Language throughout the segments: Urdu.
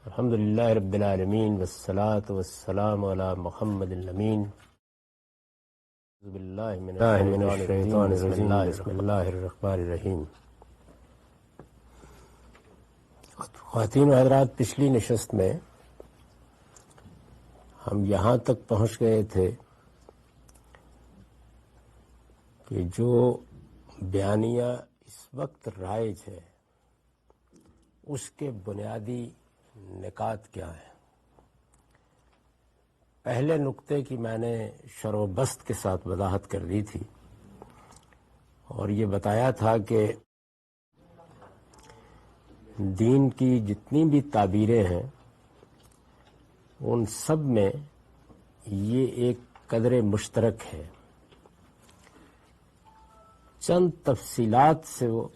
الحمد للہ رب العالمین والصلاة والسلام علی محمد الامین. اعوذ باللہ من الشیطان الرجیم. بسم اللہ الرحمن الرحیم. خواتین و حضرات، پچھلی نشست میں ہم یہاں تک پہنچ گئے تھے کہ جو بیانیہ اس وقت رائج ہے اس کے بنیادی نکات کیا ہے. پہلے نقطے کی میں نے شرح و بسط کے ساتھ وضاحت کر دی تھی اور یہ بتایا تھا کہ دین کی جتنی بھی تعبیریں ہیں ان سب میں یہ ایک قدر مشترک ہے. چند تفصیلات سے وہ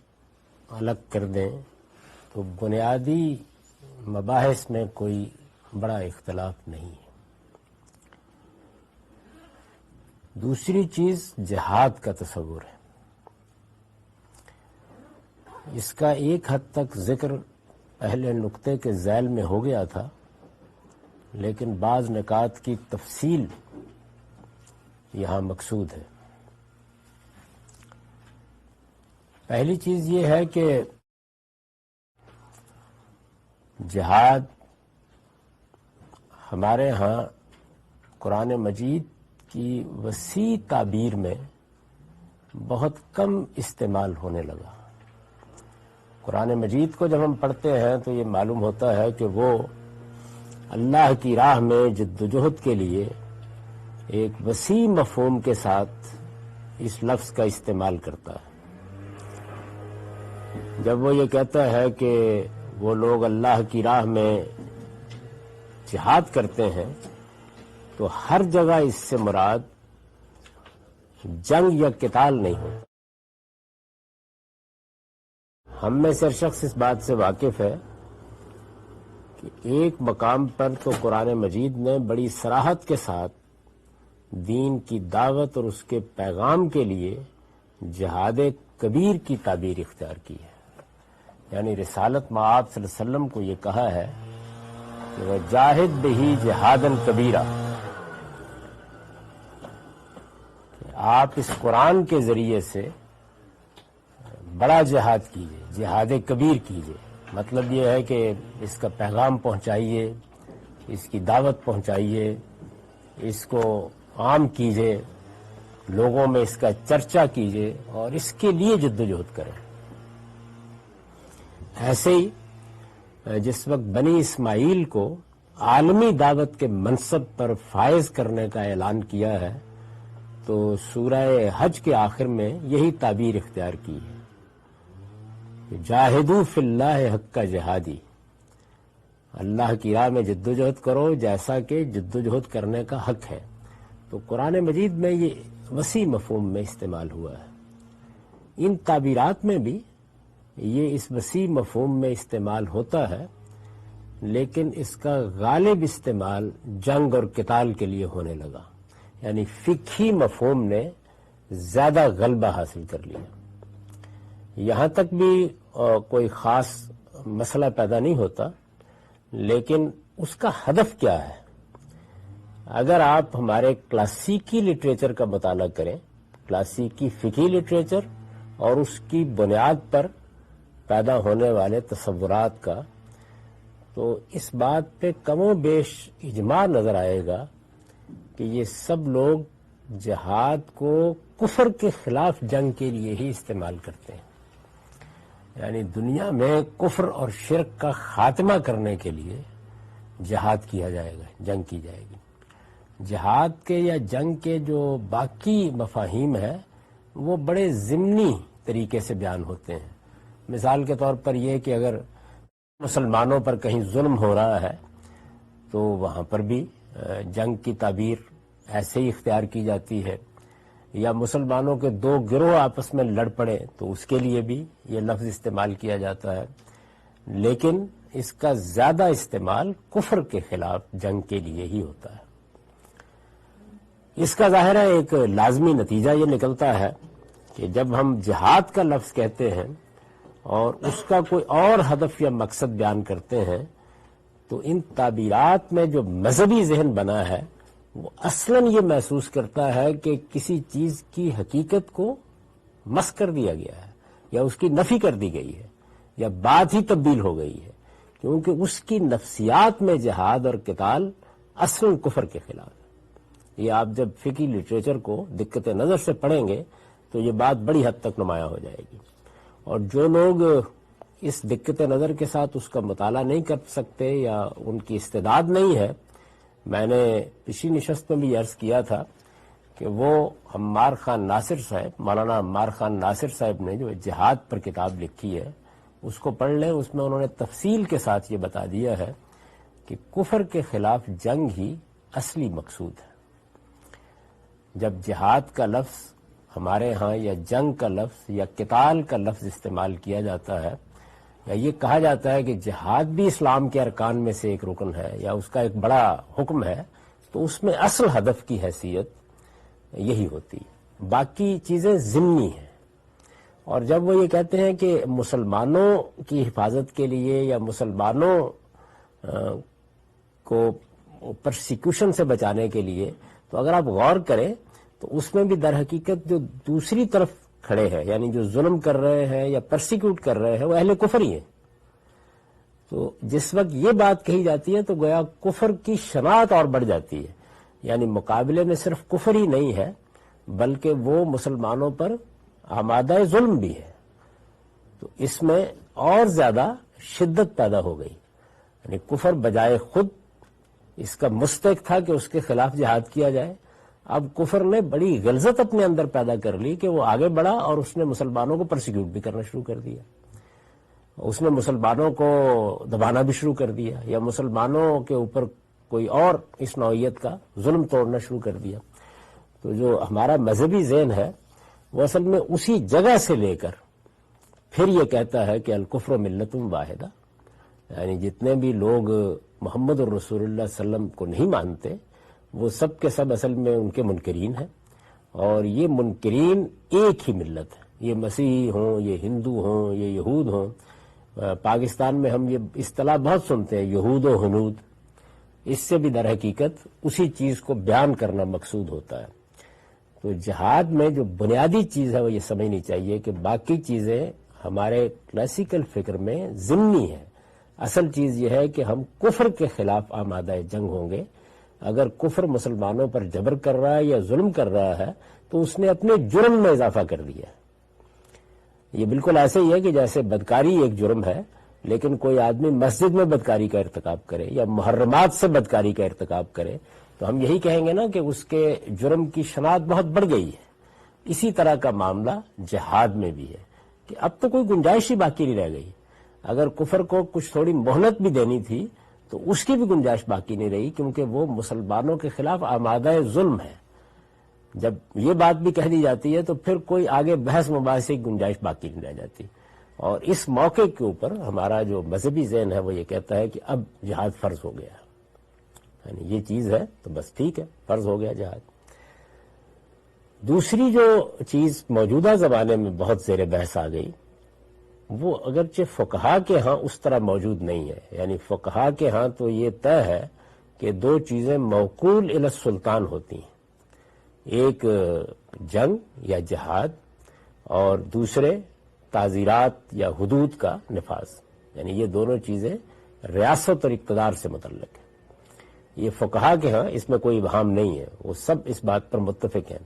الگ کر دیں تو بنیادی مباحث میں کوئی بڑا اختلاف نہیں ہے. دوسری چیز جہاد کا تصور ہے. اس کا ایک حد تک ذکر پہلے نقطے کے ذیل میں ہو گیا تھا، لیکن بعض نکات کی تفصیل یہاں مقصود ہے. پہلی چیز یہ ہے کہ جہاد ہمارے ہاں قرآن مجید کی وسیع تعبیر میں بہت کم استعمال ہونے لگا. قرآن مجید کو جب ہم پڑھتے ہیں تو یہ معلوم ہوتا ہے کہ وہ اللہ کی راہ میں جد و جہد کے لیے ایک وسیع مفہوم کے ساتھ اس لفظ کا استعمال کرتا ہے. جب وہ یہ کہتا ہے کہ وہ لوگ اللہ کی راہ میں جہاد کرتے ہیں تو ہر جگہ اس سے مراد جنگ یا قتال نہیں ہوتا. ہم میں سے ہر شخص اس بات سے واقف ہے کہ ایک مقام پر تو قرآن مجید نے بڑی صراحت کے ساتھ دین کی دعوت اور اس کے پیغام کے لیے جہاد کبیر کی تعبیر اختیار کی ہے. یعنی رسالت مآب صلی اللہ علیہ وسلم کو یہ کہا ہے کہ وہ جاہد بہی جہادن کبیرہ، آپ اس قرآن کے ذریعے سے بڑا جہاد کیجئے، جہاد کبیر کیجئے. مطلب یہ ہے کہ اس کا پیغام پہنچائیے، اس کی دعوت پہنچائیے، اس کو عام کیجئے، لوگوں میں اس کا چرچا کیجئے اور اس کے لیے جدوجہد کریں. ایسے ہی جس وقت بنی اسماعیل کو عالمی دعوت کے منصب پر فائز کرنے کا اعلان کیا ہے تو سورہ حج کے آخر میں یہی تعبیر اختیار کی ہے، جاہدوا فی اللہ حق جہادی، اللہ کی راہ میں جدوجہد کرو جیسا کہ جدوجہد کرنے کا حق ہے. تو قرآن مجید میں یہ وسیع مفہوم میں استعمال ہوا ہے. ان تعبیرات میں بھی یہ اس وسیع مفہوم میں استعمال ہوتا ہے، لیکن اس کا غالب استعمال جنگ اور قتال کے لیے ہونے لگا. یعنی فقہی مفہوم نے زیادہ غلبہ حاصل کر لیا. یہاں تک بھی کوئی خاص مسئلہ پیدا نہیں ہوتا، لیکن اس کا ہدف کیا ہے. اگر آپ ہمارے کلاسیکی لٹریچر کا مطالعہ کریں، کلاسیکی فقہی لٹریچر اور اس کی بنیاد پر پیدا ہونے والے تصورات کا، تو اس بات پہ کم و بیش اجماع نظر آئے گا کہ یہ سب لوگ جہاد کو کفر کے خلاف جنگ کے لیے ہی استعمال کرتے ہیں. یعنی دنیا میں کفر اور شرک کا خاتمہ کرنے کے لیے جہاد کیا جائے گا، جنگ کی جائے گی. جہاد کے یا جنگ کے جو باقی مفاہیم ہیں وہ بڑے ضمنی طریقے سے بیان ہوتے ہیں. مثال کے طور پر یہ کہ اگر مسلمانوں پر کہیں ظلم ہو رہا ہے تو وہاں پر بھی جنگ کی تعبیر ایسے ہی اختیار کی جاتی ہے، یا مسلمانوں کے دو گروہ آپس میں لڑ پڑے تو اس کے لیے بھی یہ لفظ استعمال کیا جاتا ہے. لیکن اس کا زیادہ استعمال کفر کے خلاف جنگ کے لیے ہی ہوتا ہے. اس کا ظاہر ہے ایک لازمی نتیجہ یہ نکلتا ہے کہ جب ہم جہاد کا لفظ کہتے ہیں اور اس کا کوئی اور ہدف یا مقصد بیان کرتے ہیں تو ان تعبیرات میں جو مذہبی ذہن بنا ہے وہ اصلاً یہ محسوس کرتا ہے کہ کسی چیز کی حقیقت کو مسخ کر دیا گیا ہے یا اس کی نفی کر دی گئی ہے یا بات ہی تبدیل ہو گئی ہے، کیونکہ اس کی نفسیات میں جہاد اور قتال اصلاً کفر کے خلاف ہے۔ یہ آپ جب فقہی لٹریچر کو دقت نظر سے پڑھیں گے تو یہ بات بڑی حد تک نمایاں ہو جائے گی، اور جو لوگ اس دقت نظر کے ساتھ اس کا مطالعہ نہیں کر سکتے یا ان کی استعداد نہیں ہے، میں نے پچھلی نشست میں بھی عرض کیا تھا کہ وہ عمار خان ناصر صاحب، مولانا عمار خان ناصر صاحب نے جو جہاد پر کتاب لکھی ہے اس کو پڑھ لیں۔ اس میں انہوں نے تفصیل کے ساتھ یہ بتا دیا ہے کہ کفر کے خلاف جنگ ہی اصلی مقصود ہے۔ جب جہاد کا لفظ ہمارے ہاں یا جنگ کا لفظ یا قتال کا لفظ استعمال کیا جاتا ہے یا یہ کہا جاتا ہے کہ جہاد بھی اسلام کے ارکان میں سے ایک رکن ہے یا اس کا ایک بڑا حکم ہے، تو اس میں اصل ہدف کی حیثیت یہی ہوتی ہے، باقی چیزیں ضمنی ہیں۔ اور جب وہ یہ کہتے ہیں کہ مسلمانوں کی حفاظت کے لیے یا مسلمانوں کو پرسیکیوشن سے بچانے کے لیے، تو اگر آپ غور کریں تو اس میں بھی در حقیقت جو دوسری طرف کھڑے ہیں، یعنی جو ظلم کر رہے ہیں یا پرسیکیوٹ کر رہے ہیں، وہ اہل کفر ہی ہیں۔ تو جس وقت یہ بات کہی جاتی ہے تو گویا کفر کی شناعت اور بڑھ جاتی ہے، یعنی مقابلے میں صرف کفر ہی نہیں ہے بلکہ وہ مسلمانوں پر آمادہ ظلم بھی ہے، تو اس میں اور زیادہ شدت پیدا ہو گئی۔ یعنی کفر بجائے خود اس کا مستحق تھا کہ اس کے خلاف جہاد کیا جائے، اب کفر نے بڑی غلظت اپنے اندر پیدا کر لی کہ وہ آگے بڑھا اور اس نے مسلمانوں کو پرسیکیوٹ بھی کرنا شروع کر دیا، اس نے مسلمانوں کو دبانا بھی شروع کر دیا یا مسلمانوں کے اوپر کوئی اور اس نوعیت کا ظلم توڑنا شروع کر دیا۔ تو جو ہمارا مذہبی ذہن ہے وہ اصل میں اسی جگہ سے لے کر پھر یہ کہتا ہے کہ الکفر ملت واحدہ، یعنی جتنے بھی لوگ محمد الرسول اللہ صلی اللہ علیہ وسلم کو نہیں مانتے وہ سب کے سب اصل میں ان کے منکرین ہیں، اور یہ منکرین ایک ہی ملت ہے، یہ مسیحی ہوں، یہ ہندو ہوں، یہ یہود ہوں۔ پاکستان میں ہم یہ اصطلاح بہت سنتے ہیں، یہود و ہنود، اس سے بھی در حقیقت اسی چیز کو بیان کرنا مقصود ہوتا ہے۔ تو جہاد میں جو بنیادی چیز ہے وہ یہ سمجھنی چاہیے کہ باقی چیزیں ہمارے کلاسیکل فکر میں ضمنی ہیں، اصل چیز یہ ہے کہ ہم کفر کے خلاف آمادہ جنگ ہوں گے۔ اگر کفر مسلمانوں پر جبر کر رہا ہے یا ظلم کر رہا ہے تو اس نے اپنے جرم میں اضافہ کر دیا ہے۔ یہ بالکل ایسے ہی ہے کہ جیسے بدکاری ایک جرم ہے، لیکن کوئی آدمی مسجد میں بدکاری کا ارتکاب کرے یا محرمات سے بدکاری کا ارتکاب کرے تو ہم یہی کہیں گے نا کہ اس کے جرم کی شناخت بہت بڑھ گئی ہے۔ اسی طرح کا معاملہ جہاد میں بھی ہے کہ اب تو کوئی گنجائش ہی باقی نہیں رہ گئی۔ اگر کفر کو کچھ تھوڑی مہلت بھی دینی تھی تو اس کی بھی گنجائش باقی نہیں رہی، کیونکہ وہ مسلمانوں کے خلاف آمادہ ظلم ہے۔ جب یہ بات بھی کہہ دی جاتی ہے تو پھر کوئی آگے بحث مباحثے کی گنجائش باقی نہیں رہ جاتی، اور اس موقع کے اوپر ہمارا جو مذہبی ذہن ہے وہ یہ کہتا ہے کہ اب جہاد فرض ہو گیا، یعنی یہ چیز ہے تو بس ٹھیک ہے، فرض ہو گیا جہاد۔ دوسری جو چیز موجودہ زمانے میں بہت زیر بحث آ گئی، وہ اگرچہ فقہا کے ہاں اس طرح موجود نہیں ہے، یعنی فقہا کے ہاں تو یہ طے ہے کہ دو چیزیں موکول الی السلطان ہوتی ہیں، ایک جنگ یا جہاد اور دوسرے تعزیرات یا حدود کا نفاذ، یعنی یہ دونوں چیزیں ریاست اور اقتدار سے متعلق ہیں۔ یہ فقہا کے ہاں اس میں کوئی ابہام نہیں ہے، وہ سب اس بات پر متفق ہیں،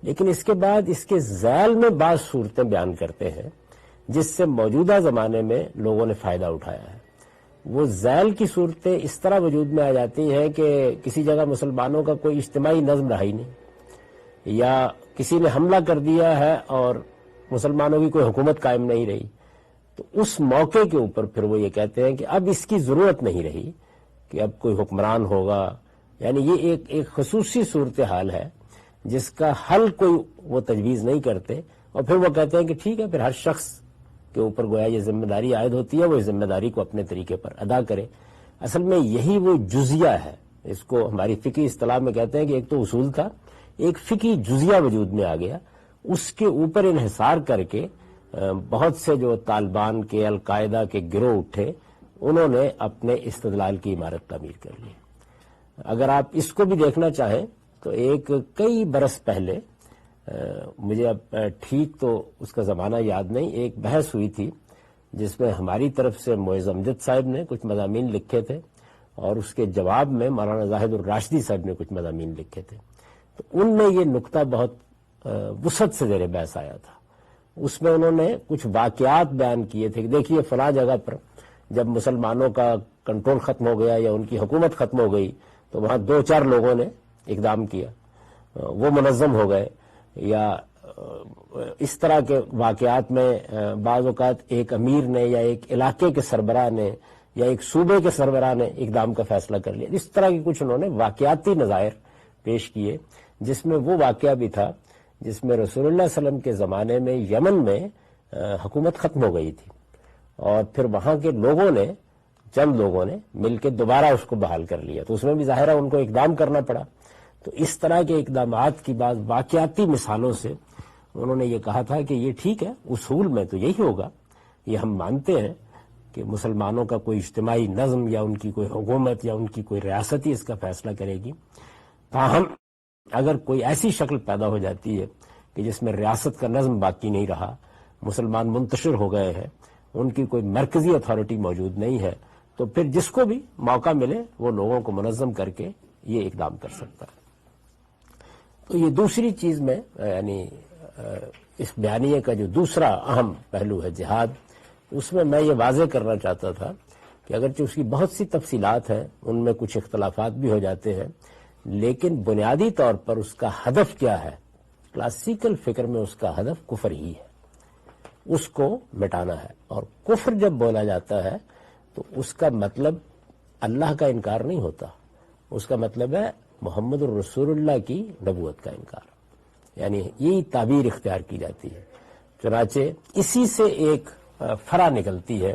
لیکن اس کے بعد اس کے ذیل میں بعض صورتیں بیان کرتے ہیں جس سے موجودہ زمانے میں لوگوں نے فائدہ اٹھایا ہے۔ وہ ذیل کی صورتیں اس طرح وجود میں آ جاتی ہیں کہ کسی جگہ مسلمانوں کا کوئی اجتماعی نظم رہا ہی نہیں، یا کسی نے حملہ کر دیا ہے اور مسلمانوں کی کوئی حکومت قائم نہیں رہی، تو اس موقع کے اوپر پھر وہ یہ کہتے ہیں کہ اب اس کی ضرورت نہیں رہی کہ اب کوئی حکمران ہوگا، یعنی یہ ایک خصوصی صورتحال ہے جس کا حل کوئی وہ تجویز نہیں کرتے، اور پھر وہ کہتے ہیں کہ ٹھیک ہے، پھر ہر شخص کے اوپر گویا یہ ذمہ داری عائد ہوتی ہے، وہ اس ذمہ داری کو اپنے طریقے پر ادا کرے۔ اصل میں یہی وہ جزیہ ہے، اس کو ہماری فقہی اصطلاح میں کہتے ہیں کہ ایک تو اصول تھا، ایک فقہی جزیہ وجود میں آ گیا، اس کے اوپر انحصار کر کے بہت سے جو طالبان کے، القاعدہ کے گروہ اٹھے انہوں نے اپنے استدلال کی عمارت تعمیر کر لی۔ اگر آپ اس کو بھی دیکھنا چاہیں تو ایک کئی برس پہلے، مجھے اب ٹھیک تو اس کا زمانہ یاد نہیں، ایک بحث ہوئی تھی جس میں ہماری طرف سے معز امجد صاحب نے کچھ مضامین لکھے تھے اور اس کے جواب میں مولانا زاہد الراشدی صاحب نے کچھ مضامین لکھے تھے۔ تو ان میں یہ نقطہ بہت وسعت سے زیر بحث آیا تھا۔ اس میں انہوں نے کچھ واقعات بیان کیے تھے کہ دیکھیے فلاں جگہ پر جب مسلمانوں کا کنٹرول ختم ہو گیا یا ان کی حکومت ختم ہو گئی تو وہاں 2-4 لوگوں نے اقدام کیا، وہ منظم ہو گئے، یا اس طرح کے واقعات میں بعض اوقات ایک امیر نے یا ایک علاقے کے سربراہ نے یا ایک صوبے کے سربراہ نے اقدام کا فیصلہ کر لیا۔ اس طرح کی کچھ انہوں نے واقعاتی نظائر پیش کیے، جس میں وہ واقعہ بھی تھا جس میں رسول اللہ صلی اللہ علیہ وسلم کے زمانے میں یمن میں حکومت ختم ہو گئی تھی اور پھر وہاں کے لوگوں نے، چند لوگوں نے مل کے دوبارہ اس کو بحال کر لیا، تو اس میں بھی ظاہر ہے ان کو اقدام کرنا پڑا۔ تو اس طرح کے اقدامات کی بعض واقعاتی مثالوں سے انہوں نے یہ کہا تھا کہ یہ ٹھیک ہے، اصول میں تو یہی ہوگا، یہ ہم مانتے ہیں کہ مسلمانوں کا کوئی اجتماعی نظم یا ان کی کوئی حکومت یا ان کی کوئی ریاستی اس کا فیصلہ کرے گی، تاہم اگر کوئی ایسی شکل پیدا ہو جاتی ہے کہ جس میں ریاست کا نظم باقی نہیں رہا، مسلمان منتشر ہو گئے ہیں، ان کی کوئی مرکزی اتھارٹی موجود نہیں ہے، تو پھر جس کو بھی موقع ملے وہ لوگوں کو منظم کر کے یہ اقدام کر سکتا ہے۔ تو یہ دوسری چیز میں، یعنی اس بیانیے کا جو دوسرا اہم پہلو ہے جہاد، اس میں یہ واضح کرنا چاہتا تھا کہ اگرچہ اس کی بہت سی تفصیلات ہیں، ان میں کچھ اختلافات بھی ہو جاتے ہیں، لیکن بنیادی طور پر اس کا ہدف کیا ہے؟ کلاسیکل فکر میں اس کا ہدف کفر ہی ہے، اس کو مٹانا ہے۔ اور کفر جب بولا جاتا ہے تو اس کا مطلب اللہ کا انکار نہیں ہوتا، اس کا مطلب ہے محمد الرسول اللہ کی نبوت کا انکار، یعنی یہی تعبیر اختیار کی جاتی ہے۔ چنانچہ اسی سے ایک فرع نکلتی ہے،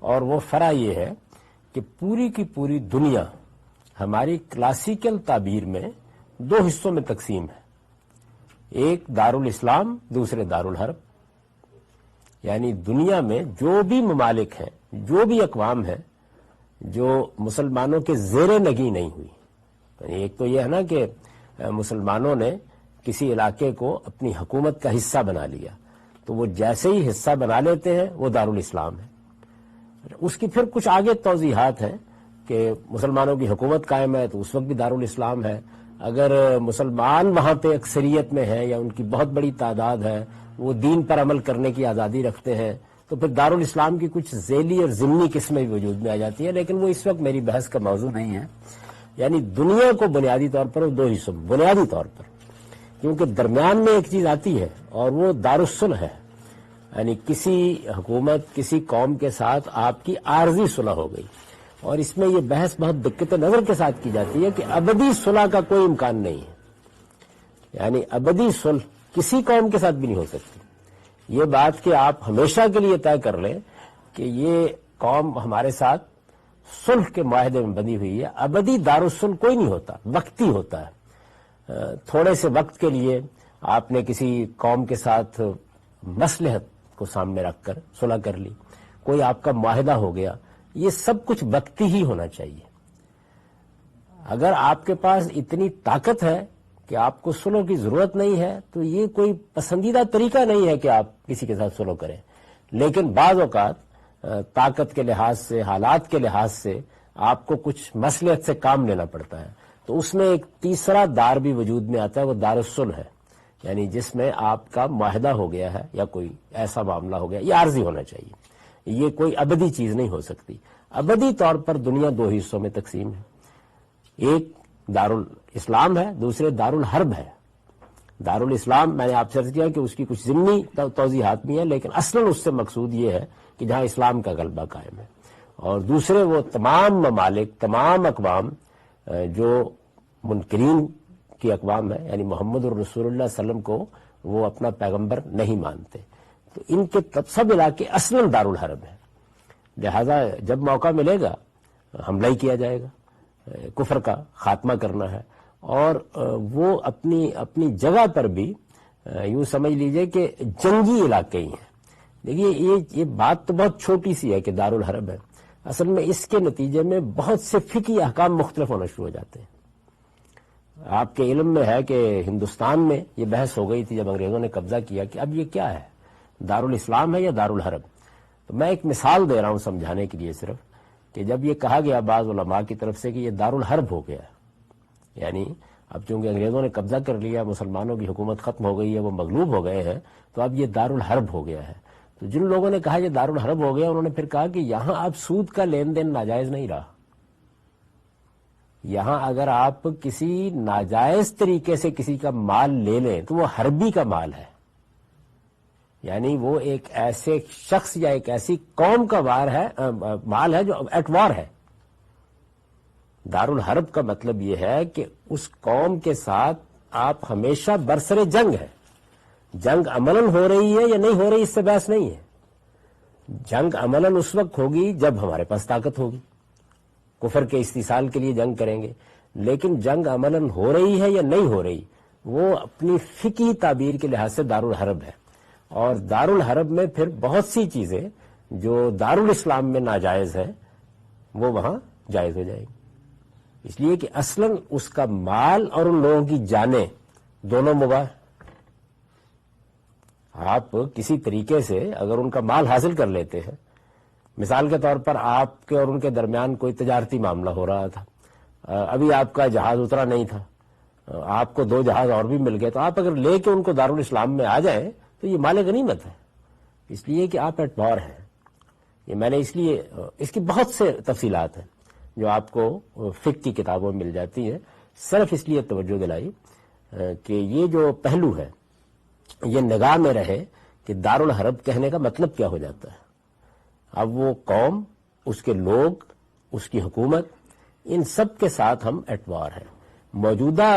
اور وہ فرع یہ ہے کہ پوری کی پوری دنیا ہماری کلاسیکل تعبیر میں 2 حصوں میں تقسیم ہے، ایک دارالاسلام، دوسرے دارالحرب۔ یعنی دنیا میں جو بھی ممالک ہیں، جو بھی اقوام ہیں جو مسلمانوں کے زیر نگیں نہیں ہوئی، ایک تو یہ ہے نا کہ مسلمانوں نے کسی علاقے کو اپنی حکومت کا حصہ بنا لیا، تو وہ جیسے ہی حصہ بنا لیتے ہیں وہ دارالاسلام ہے۔ اس کی پھر کچھ آگے توضیحات ہیں کہ مسلمانوں کی حکومت قائم ہے تو اس وقت بھی دارالاسلام ہے، اگر مسلمان وہاں پہ اکثریت میں ہیں یا ان کی بہت بڑی تعداد ہے، وہ دین پر عمل کرنے کی آزادی رکھتے ہیں، تو پھر دارالاسلام کی کچھ ذیلی اور ضمنی قسمیں بھی وجود میں آ جاتی ہیں، لیکن وہ اس وقت میری بحث کا موضوع نہیں ہے۔ یعنی دنیا کو بنیادی طور پر 2 حصوں، بنیادی طور پر، کیونکہ درمیان میں ایک چیز آتی ہے اور وہ دارالصلح ہے، یعنی کسی حکومت، کسی قوم کے ساتھ آپ کی عارضی صلح ہو گئی، اور اس میں یہ بحث بہت دقت نظر کے ساتھ کی جاتی ہے کہ ابدی صلح کا کوئی امکان نہیں ہے، یعنی ابدی صلح کسی قوم کے ساتھ بھی نہیں ہو سکتی۔ یہ بات کہ آپ ہمیشہ کے لیے طے کر لیں کہ یہ قوم ہمارے ساتھ صلح کے معاہدے میں بندھی ہوئی ہے، ابدی دارالصلح کوئی نہیں ہوتا، وقتی ہوتا ہے۔ تھوڑے سے وقت کے لیے آپ نے کسی قوم کے ساتھ مصلحت کو سامنے رکھ کر صلح کر لی، کوئی آپ کا معاہدہ ہو گیا، یہ سب کچھ وقتی ہی ہونا چاہیے۔ اگر آپ کے پاس اتنی طاقت ہے کہ آپ کو صلح کی ضرورت نہیں ہے تو یہ کوئی پسندیدہ طریقہ نہیں ہے کہ آپ کسی کے ساتھ صلح کریں، لیکن بعض اوقات طاقت کے لحاظ سے، حالات کے لحاظ سے آپ کو کچھ مصلحت سے کام لینا پڑتا ہے، تو اس میں ایک تیسرا دار بھی وجود میں آتا ہے، وہ دار الصلح ہے، یعنی جس میں آپ کا معاہدہ ہو گیا ہے یا کوئی ایسا معاملہ ہو گیا، یہ عارضی ہونا چاہیے، یہ کوئی ابدی چیز نہیں ہو سکتی۔ ابدی طور پر دنیا 2 حصوں میں تقسیم ہے، ایک دارالاسلام ہے، دوسرے دارالحرب ہے۔ دارالاسلام میں نے آپ سے عرض کیا کہ اس کی کچھ ضمنی توضیحات بھی ہیں، لیکن اصلاً اس سے مقصود یہ ہے کہ جہاں اسلام کا غلبہ قائم ہے، اور دوسرے وہ تمام ممالک، تمام اقوام جو منکرین کی اقوام ہے، یعنی محمد الرسول اللہ صلی اللہ علیہ وسلم کو وہ اپنا پیغمبر نہیں مانتے، تو ان کے سب علاقے اصلاً دارالحرب ہیں، لہذا جب موقع ملے گا حملہ ہی کیا جائے گا، کفر کا خاتمہ کرنا ہے، اور وہ اپنی جگہ پر بھی یوں سمجھ لیجئے کہ جنگی علاقے ہی ہیں۔ دیکھیے یہ بات تو بہت چھوٹی سی ہے کہ دارالحرب ہے، اصل میں اس کے نتیجے میں بہت سے فقہی احکام مختلف ہونا شروع ہو جاتے ہیں. آپ کے علم میں ہے کہ ہندوستان میں یہ بحث ہو گئی تھی جب انگریزوں نے قبضہ کیا کہ اب یہ کیا ہے، دارالاسلام ہے یا دارالحرب. تو میں ایک مثال دے رہا ہوں سمجھانے کے لیے صرف، کہ جب یہ کہا گیا بعض علماء کی طرف سے کہ یہ دارالحرب ہو گیا، یعنی اب چونکہ انگریزوں نے قبضہ کر لیا، مسلمانوں کی حکومت ختم ہو گئی ہے، وہ مغلوب ہو گئے ہیں، تو اب یہ دارالحرب ہو گیا ہے. تو جن لوگوں نے کہا یہ دارالحرب ہو گیا، انہوں نے پھر کہا کہ یہاں اب سود کا لین دین ناجائز نہیں رہا. یہاں اگر آپ کسی ناجائز طریقے سے کسی کا مال لے لیں تو وہ حربی کا مال ہے، یعنی وہ ایک ایسے شخص یا ایک ایسی قوم کا مال ہے جو ایٹ وار ہے. دارالحرب کا مطلب یہ ہے کہ اس قوم کے ساتھ آپ ہمیشہ برسر جنگ ہے. جنگ عملاً ہو رہی ہے یا نہیں ہو رہی اس سے بحث نہیں ہے. جنگ عملاً اس وقت ہوگی جب ہمارے پاس طاقت ہوگی، کفر کے استحصال کے لیے جنگ کریں گے. لیکن جنگ عملاً ہو رہی ہے یا نہیں ہو رہی، وہ اپنی فقہی تعبیر کے لحاظ سے دارالحرب ہے. اور دارالحرب میں پھر بہت سی چیزیں جو دارالاسلام میں ناجائز ہیں وہ وہاں جائز ہو جائیں گی. اس لیے کہ اصلاً اس کا مال اور ان لوگوں کی جانیں دونوں مباح. آپ کسی طریقے سے اگر ان کا مال حاصل کر لیتے ہیں، مثال کے طور پر آپ کے اور ان کے درمیان کوئی تجارتی معاملہ ہو رہا تھا، ابھی آپ کا جہاز اترا نہیں تھا، آپ کو 2 جہاز اور بھی مل گئے، تو آپ اگر لے کے ان کو دارالاسلام میں آ جائیں تو یہ مال غنیمت ہے، اس لیے کہ آپ ایٹ وار ہیں. یہ میں نے اس لیے اس کی بہت سے تفصیلات ہیں جو آپ کو فقہ کی کتابوں میں مل جاتی ہیں، صرف اس لیے توجہ دلائی کہ یہ جو پہلو ہے یہ نگاہ میں رہے کہ دارالحرب کہنے کا مطلب کیا ہو جاتا ہے. اب وہ قوم، اس کے لوگ، اس کی حکومت، ان سب کے ساتھ ہم ایٹ وار ہیں. موجودہ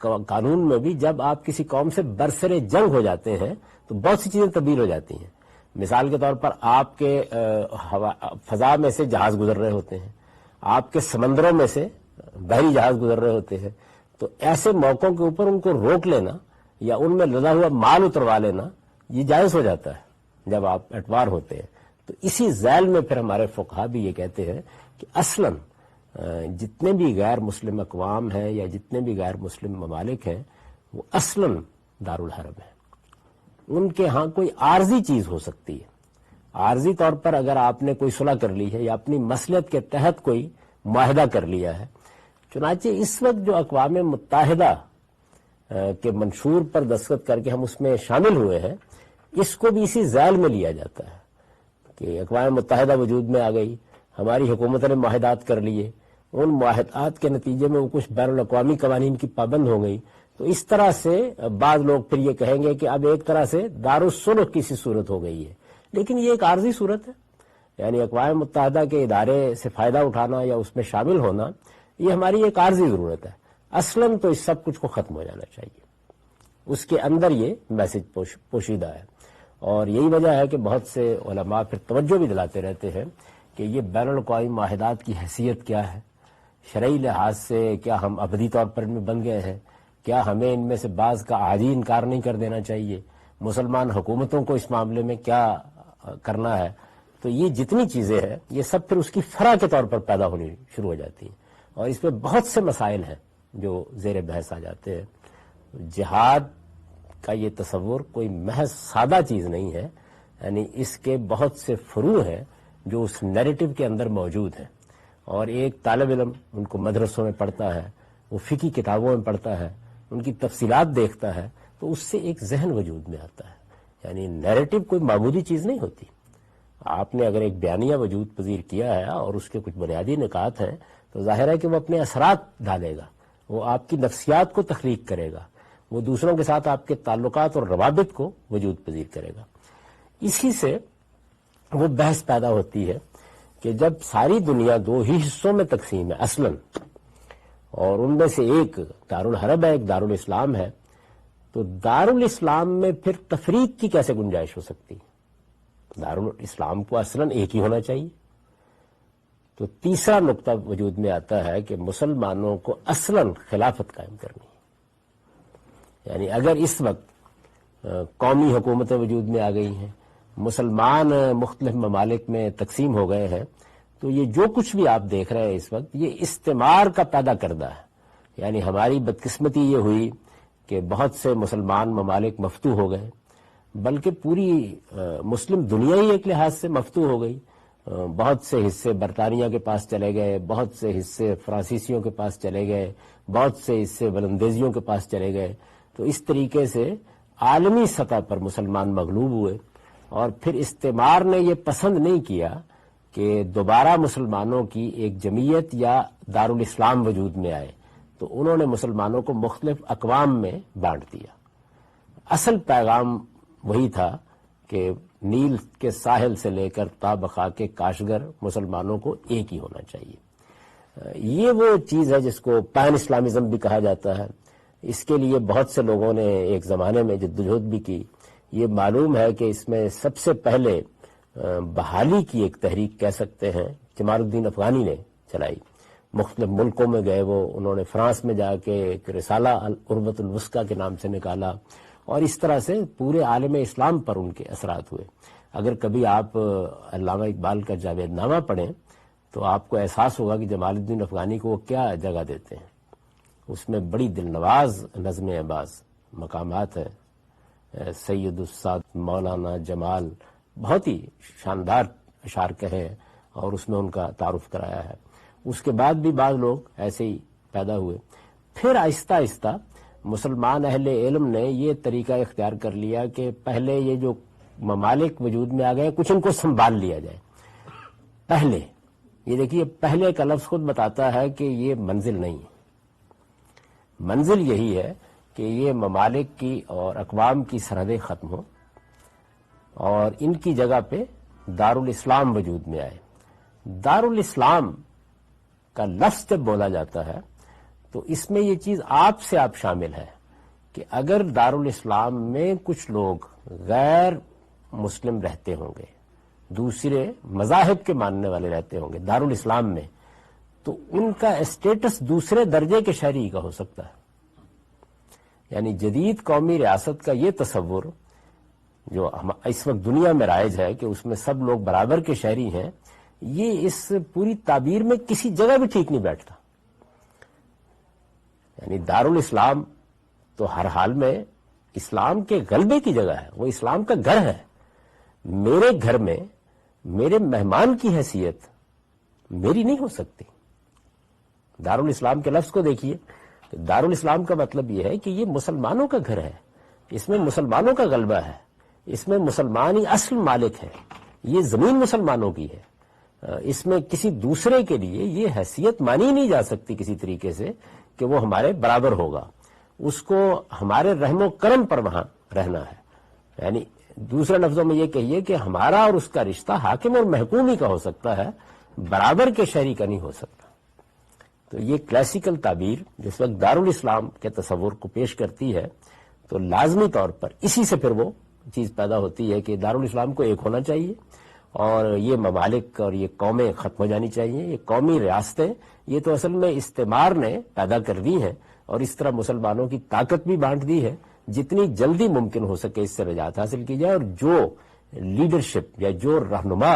قانون میں بھی جب آپ کسی قوم سے برسر جنگ ہو جاتے ہیں تو بہت سی چیزیں تبدیل ہو جاتی ہیں. مثال کے طور پر آپ کے فضا میں سے جہاز گزر رہے ہوتے ہیں، آپ کے سمندروں میں سے بحری جہاز گزر رہے ہوتے ہیں، تو ایسے موقعوں کے اوپر ان کو روک لینا یا ان میں لدا ہوا مال اتروا لینا یہ جائز ہو جاتا ہے جب آپ ایٹ وار ہوتے ہیں. تو اسی ذیل میں پھر ہمارے فقہا بھی یہ کہتے ہیں کہ اصلاً جتنے بھی غیر مسلم اقوام ہیں یا جتنے بھی غیر مسلم ممالک ہیں وہ اصلاً دارالحرب ہیں. ان کے ہاں کوئی عارضی چیز ہو سکتی ہے، عارضی طور پر اگر آپ نے کوئی صلح کر لی ہے یا اپنی مصلحت کے تحت کوئی معاہدہ کر لیا ہے. چنانچہ اس وقت جو اقوام متحدہ کے منشور پر دستخط کر کے ہم اس میں شامل ہوئے ہیں، اس کو بھی اسی ذیل میں لیا جاتا ہے کہ اقوام متحدہ وجود میں آ گئی، ہماری حکومت نے معاہدات کر لیے، ان معاہدات کے نتیجے میں وہ کچھ بین الاقوامی قوانین کی پابند ہو گئی. تو اس طرح سے بعض لوگ پھر یہ کہیں گے کہ اب ایک طرح سے دارالصلح کی سی صورت ہو گئی ہے. لیکن یہ ایک عارضی صورت ہے، یعنی اقوام متحدہ کے ادارے سے فائدہ اٹھانا یا اس میں شامل ہونا یہ ہماری ایک عارضی ضرورت ہے. اصلاً تو اس سب کچھ کو ختم ہو جانا چاہیے، اس کے اندر یہ میسج پوشیدہ ہے. اور یہی وجہ ہے کہ بہت سے علماء پھر توجہ بھی دلاتے رہتے ہیں کہ یہ بین الاقوامی معاہدات کی حیثیت کیا ہے، شرعی لحاظ سے کیا ہم ابدی طور پر ان میں بن گئے ہیں، کیا ہمیں ان میں سے بعض کا عاجی انکار نہیں کر دینا چاہیے، مسلمان حکومتوں کو اس معاملے میں کیا کرنا ہے. تو یہ جتنی چیزیں ہیں یہ سب پھر اس کی فرع کے طور پر پیدا ہونی شروع ہو جاتی ہیں، اور اس میں بہت سے مسائل ہیں جو زیر بحث آ جاتے ہیں. جہاد کا یہ تصور کوئی محض سادہ چیز نہیں ہے، یعنی اس کے بہت سے فروع ہیں جو اس نیریٹو کے اندر موجود ہیں. اور ایک طالب علم ان کو مدرسوں میں پڑھتا ہے، وہ فقہی کتابوں میں پڑھتا ہے، ان کی تفصیلات دیکھتا ہے، تو اس سے ایک ذہن وجود میں آتا ہے. یعنی نیریٹو کوئی معمولی چیز نہیں ہوتی. آپ نے اگر ایک بیانیہ وجود پذیر کیا ہے اور اس کے کچھ بنیادی نکات ہیں تو ظاہر ہے کہ وہ اپنے اثرات ڈالے گا، وہ آپ کی نفسیات کو تخلیق کرے گا، وہ دوسروں کے ساتھ آپ کے تعلقات اور روابط کو وجود پذیر کرے گا. اسی سے وہ بحث پیدا ہوتی ہے کہ جب ساری دنیا 2 ہی حصوں میں تقسیم ہے اصلاً، اور ان میں سے ایک دارالحرب ہے، ایک دارالاسلام ہے، تو دارالاسلام میں پھر تفریق کی کیسے گنجائش ہو سکتی؟ دارالاسلام کو اصلاً ایک ہی ہونا چاہیے. تو تیسرا نقطہ وجود میں آتا ہے کہ مسلمانوں کو اصلاً خلافت قائم کرنی ہے. یعنی اگر اس وقت قومی حکومتیں وجود میں آ گئی ہیں، مسلمان مختلف ممالک میں تقسیم ہو گئے ہیں، تو یہ جو کچھ بھی آپ دیکھ رہے ہیں اس وقت یہ استعمار کا پیدا کردہ ہے. یعنی ہماری بدقسمتی یہ ہوئی کہ بہت سے مسلمان ممالک مفتوح ہو گئے، بلکہ پوری مسلم دنیا ہی ایک لحاظ سے مفتوح ہو گئی. بہت سے حصے برطانیہ کے پاس چلے گئے، بہت سے حصے فرانسیسیوں کے پاس چلے گئے، بہت سے حصے ولندیزیوں کے پاس چلے گئے. تو اس طریقے سے عالمی سطح پر مسلمان مغلوب ہوئے، اور پھر استعمار نے یہ پسند نہیں کیا کہ دوبارہ مسلمانوں کی ایک جمعیت یا دارالاسلام وجود میں آئے، تو انہوں نے مسلمانوں کو مختلف اقوام میں بانٹ دیا. اصل پیغام وہی تھا کہ نیل کے ساحل سے لے کر تا بخاک کاشگر مسلمانوں کو ایک ہی ہونا چاہیے. یہ وہ چیز ہے جس کو پین اسلامزم بھی کہا جاتا ہے. اس کے لیے بہت سے لوگوں نے ایک زمانے میں جدوجہد بھی کی. یہ معلوم ہے کہ اس میں سب سے پہلے بحالی کی ایک تحریک کہہ سکتے ہیں جمال الدین افغانی نے چلائی. مختلف ملکوں میں گئے، وہ انہوں نے فرانس میں جا کے ایک رسالہ العروۃ الوثقیٰ کے نام سے نکالا، اور اس طرح سے پورے عالم اسلام پر ان کے اثرات ہوئے. اگر کبھی آپ علامہ اقبال کا جاوید نامہ پڑھیں تو آپ کو احساس ہوگا کہ جمال الدین افغانی کو وہ کیا جگہ دیتے ہیں. اس میں بڑی دل نواز نظمیں بعض مقامات ہیں. سید الساد مولانا جمال بہت ہی شاندار اشعار کہیں اور اس میں ان کا تعارف کرایا ہے. اس کے بعد بھی بعض لوگ ایسے ہی پیدا ہوئے. پھر آہستہ آہستہ مسلمان اہل علم نے یہ طریقہ اختیار کر لیا کہ پہلے یہ جو ممالک وجود میں آ گئے کچھ ان کو سنبھال لیا جائے. پہلے یہ دیکھیے، پہلے کا لفظ خود بتاتا ہے کہ یہ منزل نہیں ہے. منزل یہی ہے کہ یہ ممالک کی اور اقوام کی سرحدیں ختم ہوں اور ان کی جگہ پہ دارالاسلام وجود میں آئے. دارالاسلام کا لفظ جب بولا جاتا ہے تو اس میں یہ چیز آپ سے آپ شامل ہے کہ اگر دارالاسلام میں کچھ لوگ غیر مسلم رہتے ہوں گے، دوسرے مذاہب کے ماننے والے رہتے ہوں گے دارالاسلام میں، تو ان کا اسٹیٹس دوسرے درجے کے شہری کا ہو سکتا ہے. یعنی جدید قومی ریاست کا یہ تصور جو اس وقت دنیا میں رائج ہے کہ اس میں سب لوگ برابر کے شہری ہیں، یہ اس پوری تعبیر میں کسی جگہ بھی ٹھیک نہیں بیٹھتا. یعنی دارالاسلام تو ہر حال میں اسلام کے غلبے کی جگہ ہے، وہ اسلام کا گھر ہے. میرے گھر میں میرے مہمان کی حیثیت میری نہیں ہو سکتی. دارالاسلام کے لفظ کو دیکھیے، دارالاسلام کا مطلب یہ ہے کہ یہ مسلمانوں کا گھر ہے، اس میں مسلمانوں کا غلبہ ہے، اس میں مسلمان ہی اصل مالک ہے، یہ زمین مسلمانوں کی ہے. اس میں کسی دوسرے کے لیے یہ حیثیت مانی نہیں جا سکتی کسی طریقے سے کہ وہ ہمارے برابر ہوگا. اس کو ہمارے رحم و کرم پر وہاں رہنا ہے. یعنی دوسرے لفظوں میں یہ کہیے کہ ہمارا اور اس کا رشتہ حاکم اور محکوم ہی کا ہو سکتا ہے، برابر کے شہری کا نہیں ہو سکتا. تو یہ کلاسیکل تعبیر جس وقت دارالاسلام کے تصور کو پیش کرتی ہے تو لازمی طور پر اسی سے پھر وہ چیز پیدا ہوتی ہے کہ دارالاسلام کو ایک ہونا چاہیے اور یہ ممالک اور یہ قومیں ختم ہو جانی چاہیے. یہ قومی ریاستیں یہ تو اصل میں استعمار نے پیدا کر دی ہیں اور اس طرح مسلمانوں کی طاقت بھی بانٹ دی ہے. جتنی جلدی ممکن ہو سکے اس سے نجات حاصل کی جائے اور جو لیڈرشپ یا جو رہنما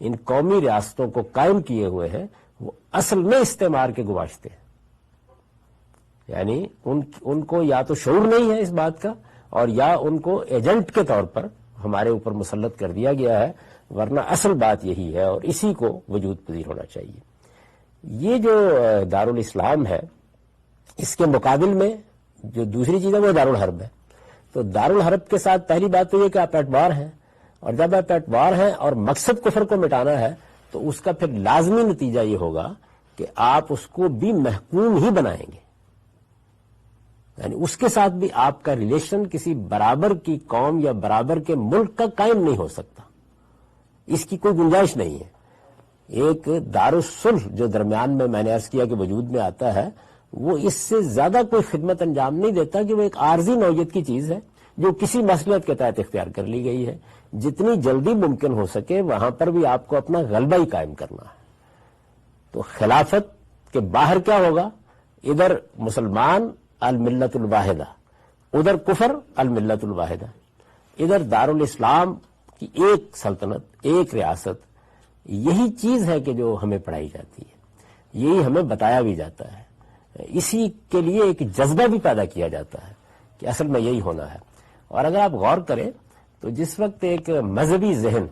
ان قومی ریاستوں کو قائم کیے ہوئے ہیں وہ اصل میں استعمار کے گواشتے ہیں. یعنی ان کو یا تو شعور نہیں ہے اس بات کا اور یا ان کو ایجنٹ کے طور پر ہمارے اوپر مسلط کر دیا گیا ہے، ورنہ اصل بات یہی ہے اور اسی کو وجود پذیر ہونا چاہیے. یہ جو دارالاسلام ہے اس کے مقابل میں جو دوسری چیز ہے وہ دارالحرب ہے. تو دارالحرب کے ساتھ پہلی بات تو یہ کہ آپ ایٹ وار ہیں، اور جب آپ ایٹ وار ہیں اور مقصد کفر کو مٹانا ہے تو اس کا پھر لازمی نتیجہ یہ ہوگا کہ آپ اس کو بھی محکوم ہی بنائیں گے. یعنی اس کے ساتھ بھی آپ کا ریلیشن کسی برابر کی قوم یا برابر کے ملک کا قائم نہیں ہو سکتا، اس کی کوئی گنجائش نہیں ہے. ایک دارالصلح جو درمیان میں نے عرض کیا کہ وجود میں آتا ہے وہ اس سے زیادہ کوئی خدمت انجام نہیں دیتا کہ وہ ایک عارضی نوعیت کی چیز ہے جو کسی مصلحت کے تحت اختیار کر لی گئی ہے. جتنی جلدی ممکن ہو سکے وہاں پر بھی آپ کو اپنا غلبہ ہی قائم کرنا ہے. تو خلافت کے باہر کیا ہوگا؟ ادھر مسلمان الملت الواحدہ، ادھر کفر الملت الواحدہ، ادھر دارالاسلام کی ایک سلطنت، ایک ریاست، یہی چیز ہے کہ جو ہمیں پڑھائی جاتی ہے، یہی ہمیں بتایا بھی جاتا ہے، اسی کے لیے ایک جذبہ بھی پیدا کیا جاتا ہے کہ اصل میں یہی ہونا ہے۔ اور اگر آپ غور کریں تو جس وقت ایک مذہبی ذہن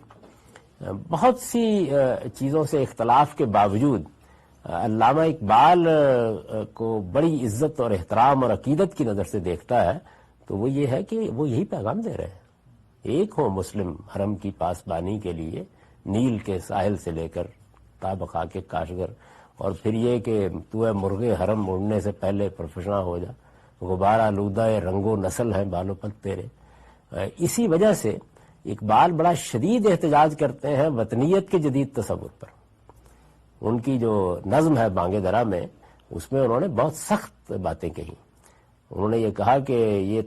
بہت سی چیزوں سے اختلاف کے باوجود علامہ اقبال کو بڑی عزت اور احترام اور عقیدت کی نظر سے دیکھتا ہے، تو وہ یہ ہے کہ وہ یہی پیغام دے رہے ہیں، ایک ہو مسلم حرم کی پاسبانی کے لیے، نیل کے ساحل سے لے کر تا بقا کے کاشگر، اور پھر یہ کہ تو ہے مرغ حرم اڑنے سے پہلے پرفشاں ہو جا، غبار آلودہ رنگ و نسل ہے بالو پت تیرے۔ اسی وجہ سے اقبال بڑا شدید احتجاج کرتے ہیں وطنیت کے جدید تصور پر۔ ان کی جو نظم ہے بانگ درا میں، اس میں انہوں نے بہت سخت باتیں کہی۔ انہوں نے یہ کہا کہ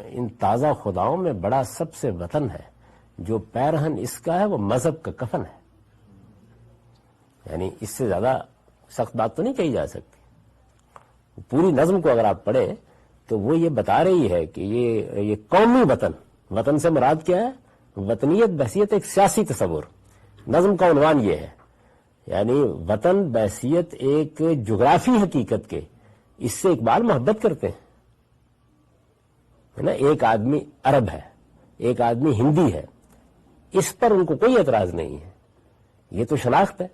ان تازہ خداؤں میں بڑا سب سے وطن ہے، جو پیرہن اس کا ہے وہ مذہب کا کفن ہے۔ یعنی اس سے زیادہ سخت بات تو نہیں کہی جا سکتی۔ پوری نظم کو اگر آپ پڑھیں تو وہ یہ بتا رہی ہے کہ یہ قومی وطن سے مراد کیا ہے؟ وطنیت بحیثیت ایک سیاسی تصور۔ نظم کا عنوان یہ ہے، یعنی وطن بحیثیت ایک جغرافی حقیقت کے، اس سے اقبال محبت کرتے ہیں، ہے نا۔ ایک آدمی عرب ہے، ایک آدمی ہندی ہے، اس پر ان کو کوئی اعتراض نہیں ہے، یہ تو شناخت ہے۔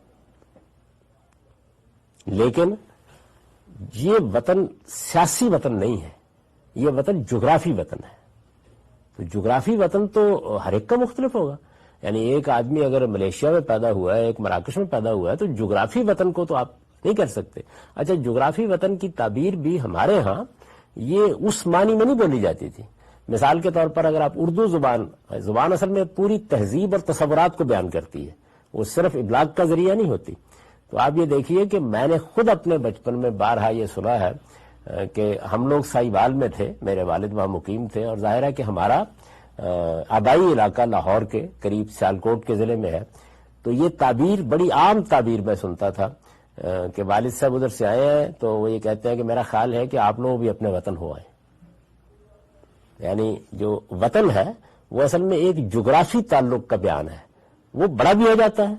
لیکن یہ وطن سیاسی وطن نہیں ہے، یہ وطن جغرافی وطن ہے۔ تو جغرافی وطن تو ہر ایک کا مختلف ہوگا۔ یعنی ایک آدمی اگر ملیشیا میں پیدا ہوا ہے، ایک مراکش میں پیدا ہوا ہے، تو جغرافی وطن کو تو آپ نہیں کر سکتے۔ اچھا، جغرافی وطن کی تعبیر بھی ہمارے ہاں یہ اس معنی میں نہیں بولی جاتی تھی۔ مثال کے طور پر اگر آپ اردو زبان اصل میں پوری تہذیب اور تصورات کو بیان کرتی ہے، وہ صرف ابلاغ کا ذریعہ نہیں ہوتی۔ تو آپ یہ دیکھیے کہ میں نے خود اپنے بچپن میں بارہا یہ سنا ہے کہ ہم لوگ سائیوال میں تھے، میرے والد وہاں مقیم تھے، اور ظاہر ہے کہ ہمارا آبائی علاقہ لاہور کے قریب سیالکوٹ کے ضلع میں ہے۔ تو یہ تعبیر بڑی عام تعبیر میں سنتا تھا کہ والد صاحب ادھر سے آئے ہیں تو وہ یہ کہتے ہیں کہ میرا خیال ہے کہ آپ لوگ بھی اپنے وطن ہو آئے۔ یعنی جو وطن ہے وہ اصل میں ایک جغرافی تعلق کا بیان ہے، وہ بڑا بھی ہو جاتا ہے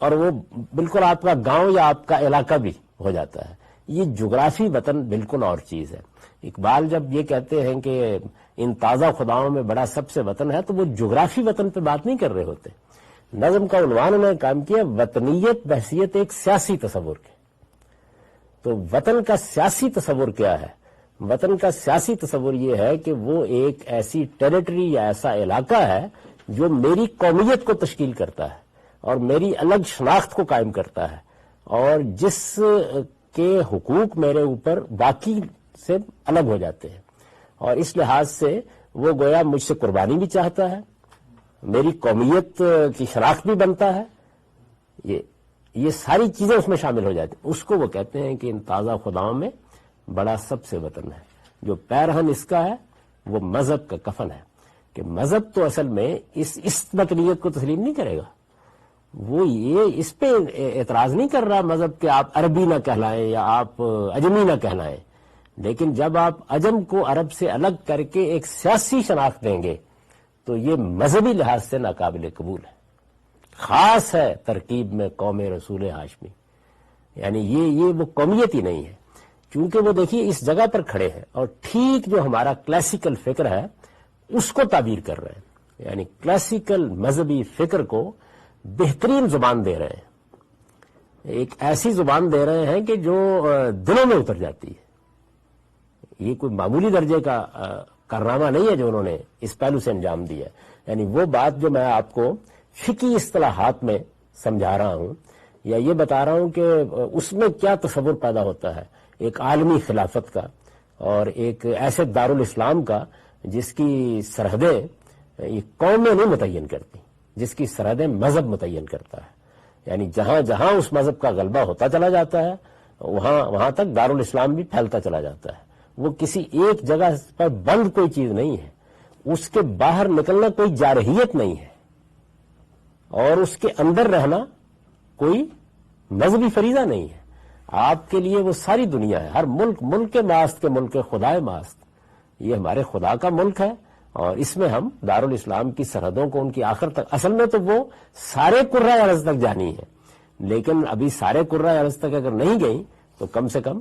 اور وہ بالکل آپ کا گاؤں یا آپ کا علاقہ بھی ہو جاتا ہے۔ یہ جغرافی وطن بالکل اور چیز ہے۔ اقبال جب یہ کہتے ہیں کہ ان تازہ خداؤں میں بڑا سب سے وطن ہے، تو وہ جغرافی وطن پہ بات نہیں کر رہے ہوتے۔ نظم کا عنوان انہوں نے کام کیا وطنیت بحیثیت ایک سیاسی تصور کے۔ تو وطن کا سیاسی تصور کیا ہے؟ وطن کا سیاسی تصور یہ ہے کہ وہ ایک ایسی ٹیریٹری یا ایسا علاقہ ہے جو میری قومیت کو تشکیل کرتا ہے اور میری الگ شناخت کو قائم کرتا ہے، اور جس کے حقوق میرے اوپر باقی سے الگ ہو جاتے ہیں، اور اس لحاظ سے وہ گویا مجھ سے قربانی بھی چاہتا ہے، میری قومیت کی شناخت بھی بنتا ہے، یہ ساری چیزیں اس میں شامل ہو جاتی ہیں۔ اس کو وہ کہتے ہیں کہ ان تازہ خداؤں میں بڑا سب سے وطن ہے، جو پیرہن اس کا ہے وہ مذہب کا کفن ہے۔ کہ مذہب تو اصل میں اس وطنیت کو تسلیم نہیں کرے گا، وہ یہ اس پہ اعتراض نہیں کر رہا مذہب کہ آپ عربی نہ کہلائیں یا آپ عجمی نہ کہلائیں، لیکن جب آپ عجم کو عرب سے الگ کر کے ایک سیاسی شناخت دیں گے تو یہ مذہبی لحاظ سے ناقابل قبول ہے۔ خاص ہے ترکیب میں قوم رسول ہاشمی، یعنی یہ وہ قومیت ہی نہیں ہے، چونکہ وہ دیکھیے اس جگہ پر کھڑے ہیں اور ٹھیک جو ہمارا کلاسیکل فکر ہے اس کو تعبیر کر رہے ہیں، یعنی کلاسیکل مذہبی فکر کو بہترین زبان دے رہے ہیں، ایک ایسی زبان دے رہے ہیں کہ جو دلوں میں اتر جاتی ہے۔ یہ کوئی معمولی درجے کا کارنامہ نہیں ہے جو انہوں نے اس پہلو سے انجام دیا ہے۔ یعنی وہ بات جو میں آپ کو فقہی اصطلاحات میں سمجھا رہا ہوں یا یہ بتا رہا ہوں کہ اس میں کیا تصور پیدا ہوتا ہے ایک عالمی خلافت کا اور ایک ایسے دارالاسلام کا جس کی سرحدیں یہ قومیں نہیں متعین کرتی، جس کی سرحدیں مذہب متعین کرتا ہے۔ یعنی جہاں جہاں اس مذہب کا غلبہ ہوتا چلا جاتا ہے وہاں تک دارالاسلام بھی پھیلتا چلا جاتا ہے۔ وہ کسی ایک جگہ پر بند کوئی چیز نہیں ہے، اس کے باہر نکلنا کوئی جارحیت نہیں ہے، اور اس کے اندر رہنا کوئی مذہبی فریضہ نہیں ہے۔ آپ کے لیے وہ ساری دنیا ہے، ہر ملک کے ماست کے ملک خدائے ماست، یہ ہمارے خدا کا ملک ہے اور اس میں ہم دارالاسلام کی سرحدوں کو ان کی آخر تک، اصل میں تو وہ سارے قرۂ ارض تک جانی ہے، لیکن ابھی سارے قرۂ ارض تک اگر نہیں گئی تو کم سے کم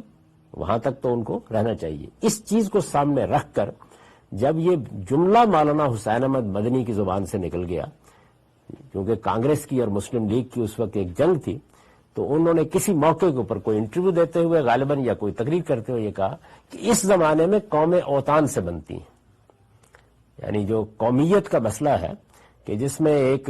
وہاں تک تو ان کو رہنا چاہیے۔ اس چیز کو سامنے رکھ کر جب یہ جملہ مولانا حسین احمد مدنی کی زبان سے نکل گیا، کیونکہ کانگریس کی اور مسلم لیگ کی اس وقت ایک جنگ تھی، تو انہوں نے کسی موقع کے اوپر کوئی انٹرویو دیتے ہوئے غالباً یا کوئی تقریر کرتے ہوئے یہ کہا کہ اس زمانے میں قومیں اوطان سے بنتی ہیں، یعنی جو قومیت کا مسئلہ ہے کہ جس میں ایک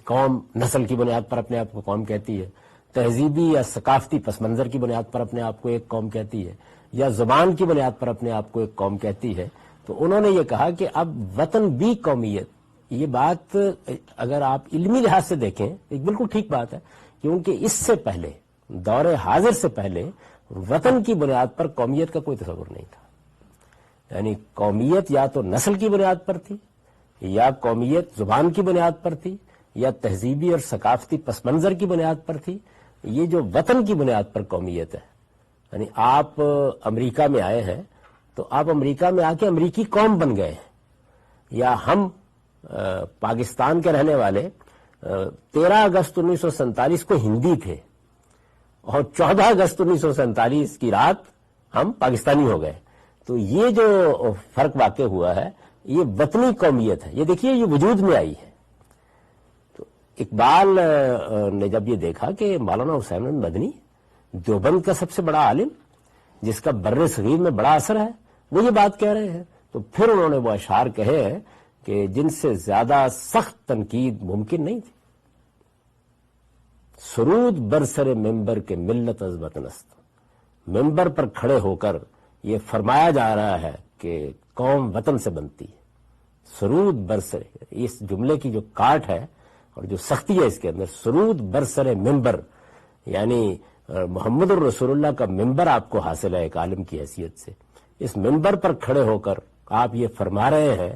قوم نسل کی بنیاد پر اپنے آپ کو قوم کہتی ہے، تہذیبی یا ثقافتی پس منظر کی بنیاد پر اپنے آپ کو ایک قوم کہتی ہے، یا زبان کی بنیاد پر اپنے آپ کو ایک قوم کہتی ہے، تو انہوں نے یہ کہا کہ اب وطن بھی قومیت، یہ بات اگر آپ علمی لحاظ سے دیکھیں ایک بالکل ٹھیک بات ہے، کیونکہ اس سے پہلے دور حاضر سے پہلے وطن کی بنیاد پر قومیت کا کوئی تصور نہیں تھا، یعنی قومیت یا تو نسل کی بنیاد پر تھی، یا قومیت زبان کی بنیاد پر تھی، یا تہذیبی اور ثقافتی پس منظر کی بنیاد پر تھی۔ یہ جو وطن کی بنیاد پر قومیت ہے، یعنی آپ امریکہ میں آئے ہیں تو آپ امریکہ میں آ کے امریکی قوم بن گئے ہیں، یا ہم پاکستان کے رہنے والے 13 اگست 1947 کو ہندی تھے اور 14 اگست 1947 کی رات ہم پاکستانی ہو گئے، تو یہ جو فرق واقع ہوا ہے یہ وطنی قومیت ہے، یہ دیکھیے یہ وجود میں آئی ہے۔ تو اقبال نے جب یہ دیکھا کہ مولانا حسین احمد مدنی دیوبند کا سب سے بڑا عالم جس کا بر صغیر میں بڑا اثر ہے وہ یہ بات کہہ رہے ہیں، تو پھر انہوں نے وہ اشعار کہے ہیں کہ جن سے زیادہ سخت تنقید ممکن نہیں تھی۔ سرود برسر ممبر کے ملت از وطن است، ممبر پر کھڑے ہو کر یہ فرمایا جا رہا ہے کہ قوم وطن سے بنتی ہے۔ سرود برسر، اس جملے کی جو کاٹ ہے اور جو سختی ہے اس کے اندر، سرود برسر ممبر، یعنی محمد الرسول اللہ کا ممبر آپ کو حاصل ہے ایک عالم کی حیثیت سے، اس ممبر پر کھڑے ہو کر آپ یہ فرما رہے ہیں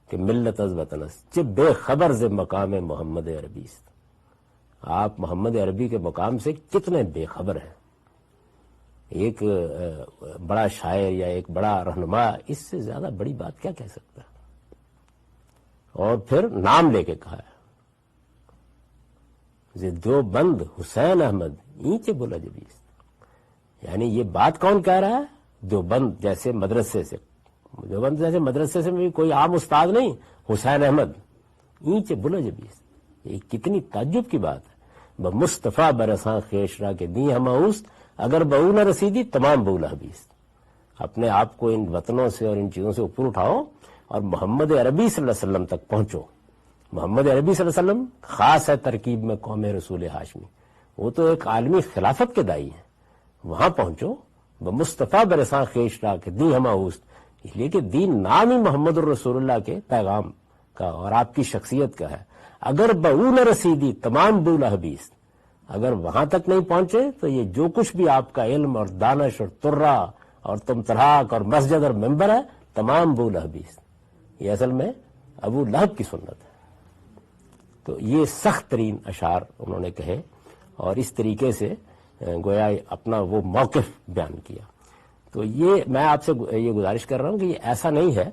کہ ملت از وطن است، جب بے خبر ز مقام محمد عربی است، آپ محمد عربی کے مقام سے کتنے بے خبر ہیں۔ ایک بڑا شاعر یا ایک بڑا رہنما اس سے زیادہ بڑی بات کیا کہہ سکتا ہے؟ اور پھر نام لے کے کہا ہے دیوبند حسین احمد اینچے بولا جبیست، یعنی یہ بات کون کہہ رہا ہے؟ دیوبند جیسے مدرسے سے، دیوبند جیسے مدرسے سے بھی کوئی عام استاد نہیں، حسین احمد اینچے بولا جبیست، یہ کتنی تعجب کی بات ہے۔ مصطفیٰ برساں خیشرا کے دی ہم اوست، اگر بہو نہ رسیدی تمام بولا حبیست، اپنے آپ کو ان وطنوں سے اور ان چیزوں سے اوپر اٹھاؤ اور محمد عربی صلی اللہ علیہ وسلم تک پہنچو۔ محمد عربی صلی اللہ علیہ وسلم خاص ہے ترکیب میں قوم رسول ہاشمی، وہ تو ایک عالمی خلافت کے دائی ہیں، وہاں پہنچو۔ مصطفیٰ برساں خیشرا کے دی ہم اوست، اس لیے کہ دین نام ہی محمد الرسول اللہ کے پیغام کا اور آپ کی شخصیت کا ہے۔ اگر بہو نہ رسیدی تمام بولا حبیست، اگر وہاں تک نہیں پہنچے تو یہ جو کچھ بھی آپ کا علم اور دانش اور ترا اور تم تراک اور مسجد اور ممبر ہے تمام بولا حبیست، یہ اصل میں ابو لہب کی سنت ہے۔ تو یہ سخت ترین اشعار انہوں نے کہے اور اس طریقے سے گویا اپنا وہ موقف بیان کیا۔ تو یہ میں آپ سے یہ گزارش کر رہا ہوں کہ یہ ایسا نہیں ہے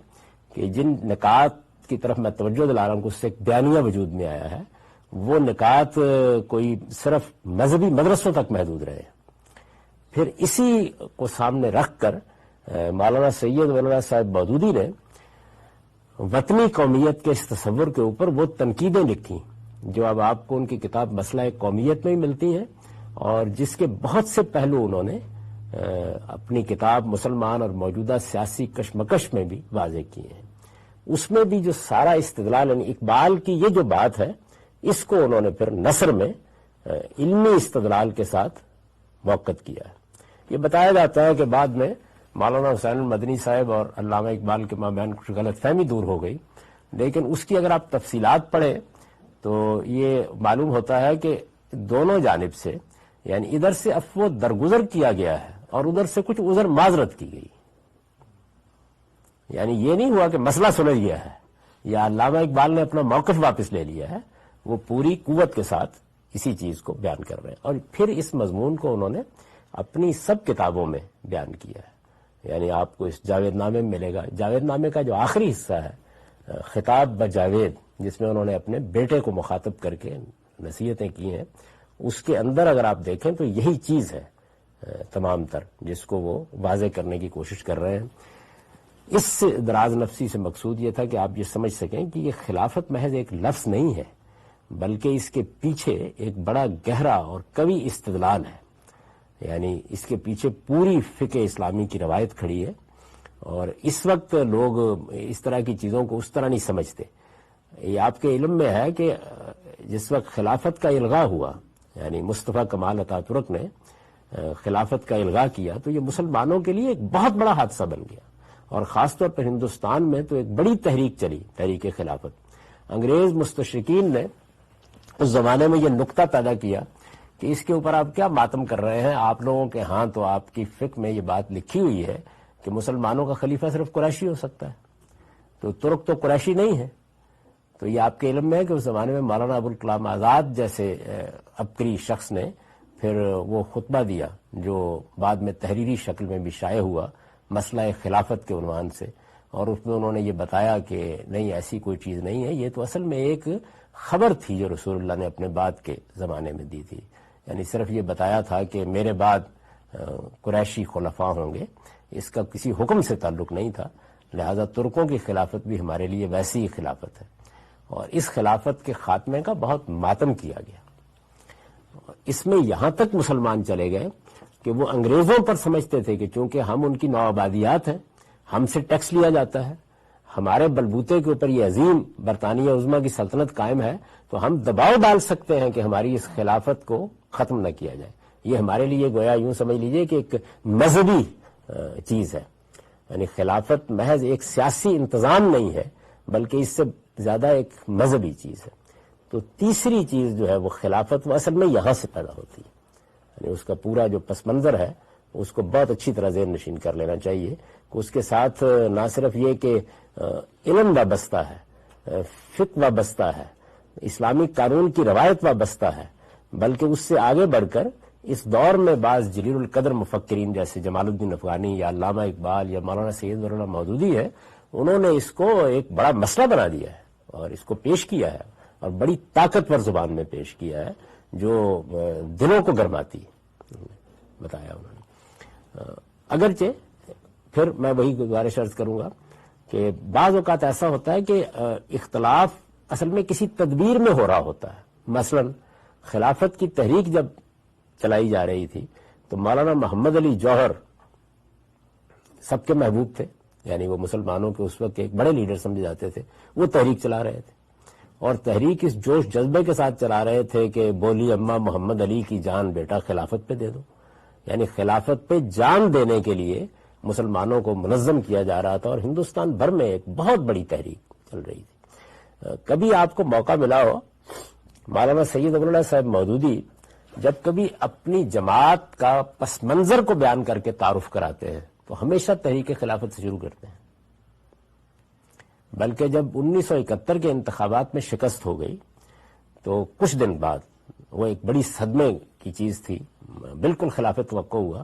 کہ جن نکات کی طرف میں توجہ دلا رہا ہوں کہ اس سے ایک بیانیہ وجود میں آیا ہے، وہ نکات کوئی صرف مذہبی مدرسوں تک محدود رہے۔ پھر اسی کو سامنے رکھ کر مولانا سید ولی اللہ صاحب مودودی نے وطنی قومیت کے اس تصور کے اوپر وہ تنقیدیں لکھی جو اب آپ کو ان کی کتاب مسئلہ قومیت میں ہی ملتی ہیں، اور جس کے بہت سے پہلو انہوں نے اپنی کتاب مسلمان اور موجودہ سیاسی کشمکش میں بھی واضح کیے ہیں۔ اس میں بھی جو سارا استدلال، یعنی اقبال کی یہ جو بات ہے اس کو انہوں نے پھر نثر میں علمی استدلال کے ساتھ موقت کیا ہے۔ یہ بتایا جاتا ہے کہ بعد میں مولانا حسین مدنی صاحب اور علامہ اقبال کے مابین کچھ غلط فہمی دور ہو گئی، لیکن اس کی اگر آپ تفصیلات پڑھیں تو یہ معلوم ہوتا ہے کہ دونوں جانب سے، یعنی ادھر سے افو درگزر کیا گیا ہے اور ادھر سے کچھ عذر معذرت کی گئی، یعنی یہ نہیں ہوا کہ مسئلہ سلجھ گیا ہے یا علامہ اقبال نے اپنا موقف واپس لے لیا ہے، وہ پوری قوت کے ساتھ اسی چیز کو بیان کر رہے ہیں، اور پھر اس مضمون کو انہوں نے اپنی سب کتابوں میں بیان کیا ہے۔ یعنی آپ کو اس جاوید نامے میں ملے گا. جاوید نامے کا جو آخری حصہ ہے خطاب بجاوید، جس میں انہوں نے اپنے بیٹے کو مخاطب کر کے نصیحتیں کی ہیں، اس کے اندر اگر آپ دیکھیں تو یہی چیز ہے تمام تر جس کو وہ واضح کرنے کی کوشش کر رہے ہیں. اس دراز نفسی سے مقصود یہ تھا کہ آپ یہ سمجھ سکیں کہ یہ خلافت محض ایک لفظ نہیں ہے، بلکہ اس کے پیچھے ایک بڑا گہرا اور قوی استدلال ہے. یعنی اس کے پیچھے پوری فقہ اسلامی کی روایت کھڑی ہے، اور اس وقت لوگ اس طرح کی چیزوں کو اس طرح نہیں سمجھتے. یہ آپ کے علم میں ہے کہ جس وقت خلافت کا الغاء ہوا، یعنی مصطفیٰ کمال عطا ترک نے خلافت کا الغاء کیا، تو یہ مسلمانوں کے لیے ایک بہت بڑا حادثہ بن گیا، اور خاص طور پر ہندوستان میں تو ایک بڑی تحریک چلی، تحریک خلافت. انگریز مستشرقین نے اس زمانے میں یہ نقطہ پیدا کیا کہ اس کے اوپر آپ کیا ماتم کر رہے ہیں، آپ لوگوں کے ہاں تو آپ کی فقہ میں یہ بات لکھی ہوئی ہے کہ مسلمانوں کا خلیفہ صرف قریشی ہو سکتا ہے، تو ترک تو قریشی نہیں ہے. تو یہ آپ کے علم میں ہے کہ اس زمانے میں مولانا ابوالکلام آزاد جیسے عبقری شخص نے پھر وہ خطبہ دیا جو بعد میں تحریری شکل میں بھی شائع ہوا مسئلہ خلافت کے عنوان سے، اور اس میں انہوں نے یہ بتایا کہ نہیں، ایسی کوئی چیز نہیں ہے، یہ تو اصل میں ایک خبر تھی جو رسول اللہ نے اپنے بعد کے زمانے میں دی تھی. یعنی صرف یہ بتایا تھا کہ میرے بعد قریشی خلفاء ہوں گے، اس کا کسی حکم سے تعلق نہیں تھا. لہذا ترکوں کی خلافت بھی ہمارے لیے ویسی ہی خلافت ہے، اور اس خلافت کے خاتمے کا بہت ماتم کیا گیا. اس میں یہاں تک مسلمان چلے گئے کہ وہ انگریزوں پر سمجھتے تھے کہ چونکہ ہم ان کی نوآبادیات ہیں، ہم سے ٹیکس لیا جاتا ہے، ہمارے بلبوتے کے اوپر یہ عظیم برطانیہ عظمیٰ کی سلطنت قائم ہے، تو ہم دباؤ ڈال سکتے ہیں کہ ہماری اس خلافت کو ختم نہ کیا جائے. یہ ہمارے لیے گویا یوں سمجھ لیجئے کہ ایک مذہبی چیز ہے. یعنی خلافت محض ایک سیاسی انتظام نہیں ہے، بلکہ اس سے زیادہ ایک مذہبی چیز ہے. تو تیسری چیز جو ہے وہ خلافت، وہ اصل میں یہاں سے پیدا ہوتی ہے. یعنی اس کا پورا جو پس منظر ہے اس کو بہت اچھی طرح ذہن نشین کر لینا چاہیے کہ اس کے ساتھ نہ صرف یہ کہ علم وابستہ ہے، فقہ وابستہ ہے، اسلامی قانون کی روایت وابستہ ہے، بلکہ اس سے آگے بڑھ کر اس دور میں بعض جلیل القدر مفکرین جیسے جمال الدین افغانی یا علامہ اقبال یا مولانا سید ولی اللہ مودودی ہے، انہوں نے اس کو ایک بڑا مسئلہ بنا دیا ہے اور اس کو پیش کیا ہے، اور بڑی طاقتور زبان میں پیش کیا ہے جو دلوں کو گرماتی بتایا انہوں نے. اگرچہ پھر میں وہی گزارش عرض کروں گا کہ بعض اوقات ایسا ہوتا ہے کہ اختلاف اصل میں کسی تدبیر میں ہو رہا ہوتا ہے. مثلا خلافت کی تحریک جب چلائی جا رہی تھی تو مولانا محمد علی جوہر سب کے محبوب تھے، یعنی وہ مسلمانوں کے اس وقت ایک بڑے لیڈر سمجھے جاتے تھے. وہ تحریک چلا رہے تھے، اور تحریک اس جوش جذبے کے ساتھ چلا رہے تھے کہ بولی اماں محمد علی کی جان بیٹا خلافت پہ دے دو. یعنی خلافت پہ جان دینے کے لیے مسلمانوں کو منظم کیا جا رہا تھا، اور ہندوستان بھر میں ایک بہت بڑی تحریک چل رہی تھی. کبھی آپ کو موقع ملا ہو، مولانا سید ولی اللہ صاحب مودودی جب کبھی اپنی جماعت کا پس منظر کو بیان کر کے تعارف کراتے ہیں تو ہمیشہ تحریک خلافت سے شروع کرتے ہیں. بلکہ جب 1971 کے انتخابات میں شکست ہو گئی تو کچھ دن بعد وہ ایک بڑی صدمے کی چیز تھی، بالکل خلاف توقع ہوا.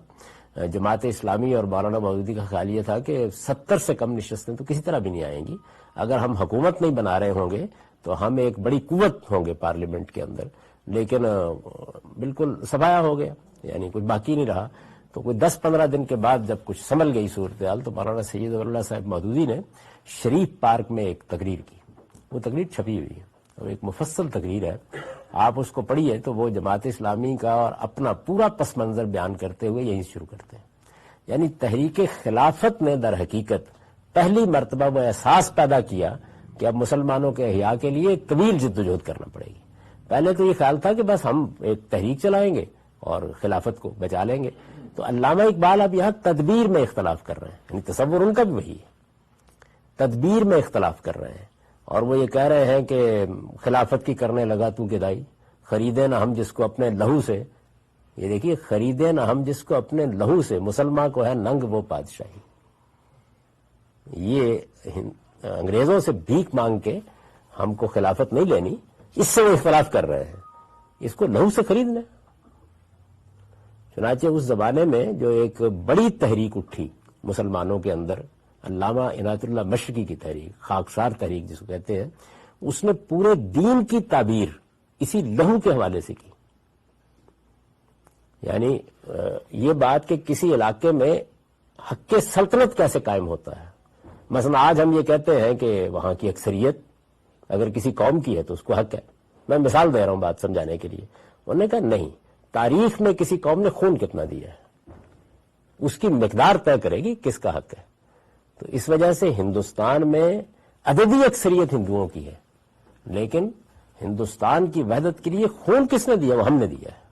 جماعت اسلامی اور مولانا مودودی کا خیال یہ تھا کہ 70 سے کم نشستیں تو کسی طرح بھی نہیں آئیں گی، اگر ہم حکومت نہیں بنا رہے ہوں گے تو ہم ایک بڑی قوت ہوں گے پارلیمنٹ کے اندر. لیکن بالکل سفایا ہو گیا، یعنی کچھ باقی نہیں رہا. تو کوئی 10-15 دن کے بعد جب کچھ سنبھل گئی صورتحال تو مولانا سید ولی اللہ صاحب مودودی نے شریف پارک میں ایک تقریر کی. وہ تقریر چھپی ہوئی ہے اور ایک مفصل تقریر ہے، آپ اس کو پڑھیے تو وہ جماعت اسلامی کا اور اپنا پورا پس منظر بیان کرتے ہوئے یہیں شروع کرتے ہیں. یعنی تحریک خلافت نے در حقیقت پہلی مرتبہ وہ احساس پیدا کیا کہ اب مسلمانوں کے احیاء کے لیے ایک طویل جدوجہد کرنا پڑے گی. پہلے تو یہ خیال تھا کہ بس ہم ایک تحریک چلائیں گے اور خلافت کو بچا لیں گے. تو علامہ اقبال اب یہاں تدبیر میں اختلاف کر رہے ہیں، یعنی تصور ان کا بھی وہی ہے، تدبیر میں اختلاف کر رہے ہیں. اور وہ یہ کہہ رہے ہیں کہ خلافت کی کرنے لگا تو گدائی، خریدے نہ ہم جس کو اپنے لہو سے. یہ دیکھیے، خریدے نہ ہم جس کو اپنے لہو سے، مسلمان کو ہے ننگ وہ بادشاہی. یہ انگریزوں سے بھیک مانگ کے ہم کو خلافت نہیں لینی، اس سے وہ اختلاف کر رہے ہیں، اس کو لہو سے خرید لیں. چنانچہ اس زمانے میں جو ایک بڑی تحریک اٹھی مسلمانوں کے اندر علامہ عنایت اللہ مشرقی کی تحریک، خاکسار تحریک جس کو کہتے ہیں، اس نے پورے دین کی تعبیر اسی لہو کے حوالے سے کی. یعنی یہ بات کہ کسی علاقے میں حق سلطنت کیسے قائم ہوتا ہے. مثلا آج ہم یہ کہتے ہیں کہ وہاں کی اکثریت اگر کسی قوم کی ہے تو اس کو حق ہے. میں مثال دے رہا ہوں بات سمجھانے کے لیے. انہوں نے کہا نہیں، تاریخ میں کسی قوم نے خون کتنا دیا ہے اس کی مقدار طے کرے گی کس کا حق ہے. تو اس وجہ سے ہندوستان میں عددی اکثریت ہندوؤں کی ہے، لیکن ہندوستان کی وحدت کے لیے خون کس نے دیا؟ وہ ہم نے دیا ہے.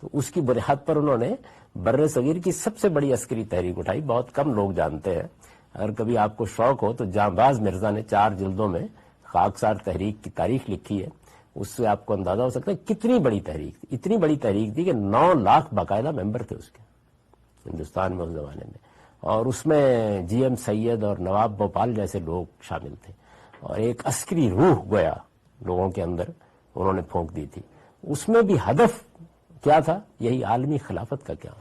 تو اس کی بنیاد پر انہوں نے بر صغیر کی سب سے بڑی عسکری تحریک اٹھائی. بہت کم لوگ جانتے ہیں. اگر کبھی آپ کو شوق ہو تو جانباز مرزا نے 4 جلدوں میں خاکسار تحریک کی تاریخ لکھی ہے. اس سے آپ کو اندازہ ہو سکتا ہے کتنی بڑی تحریک تھی. اتنی بڑی تحریک تھی کہ 9 لاکھ باقاعدہ ممبر تھے اس کے ہندوستان میں اس زمانے میں، اور اس میں جی ایم سید اور نواب بھوپال جیسے لوگ شامل تھے، اور ایک عسکری روح گویا لوگوں کے اندر انہوں نے پھونک دی تھی. اس میں بھی ہدف کیا تھا؟ یہی عالمی خلافت کا قیام.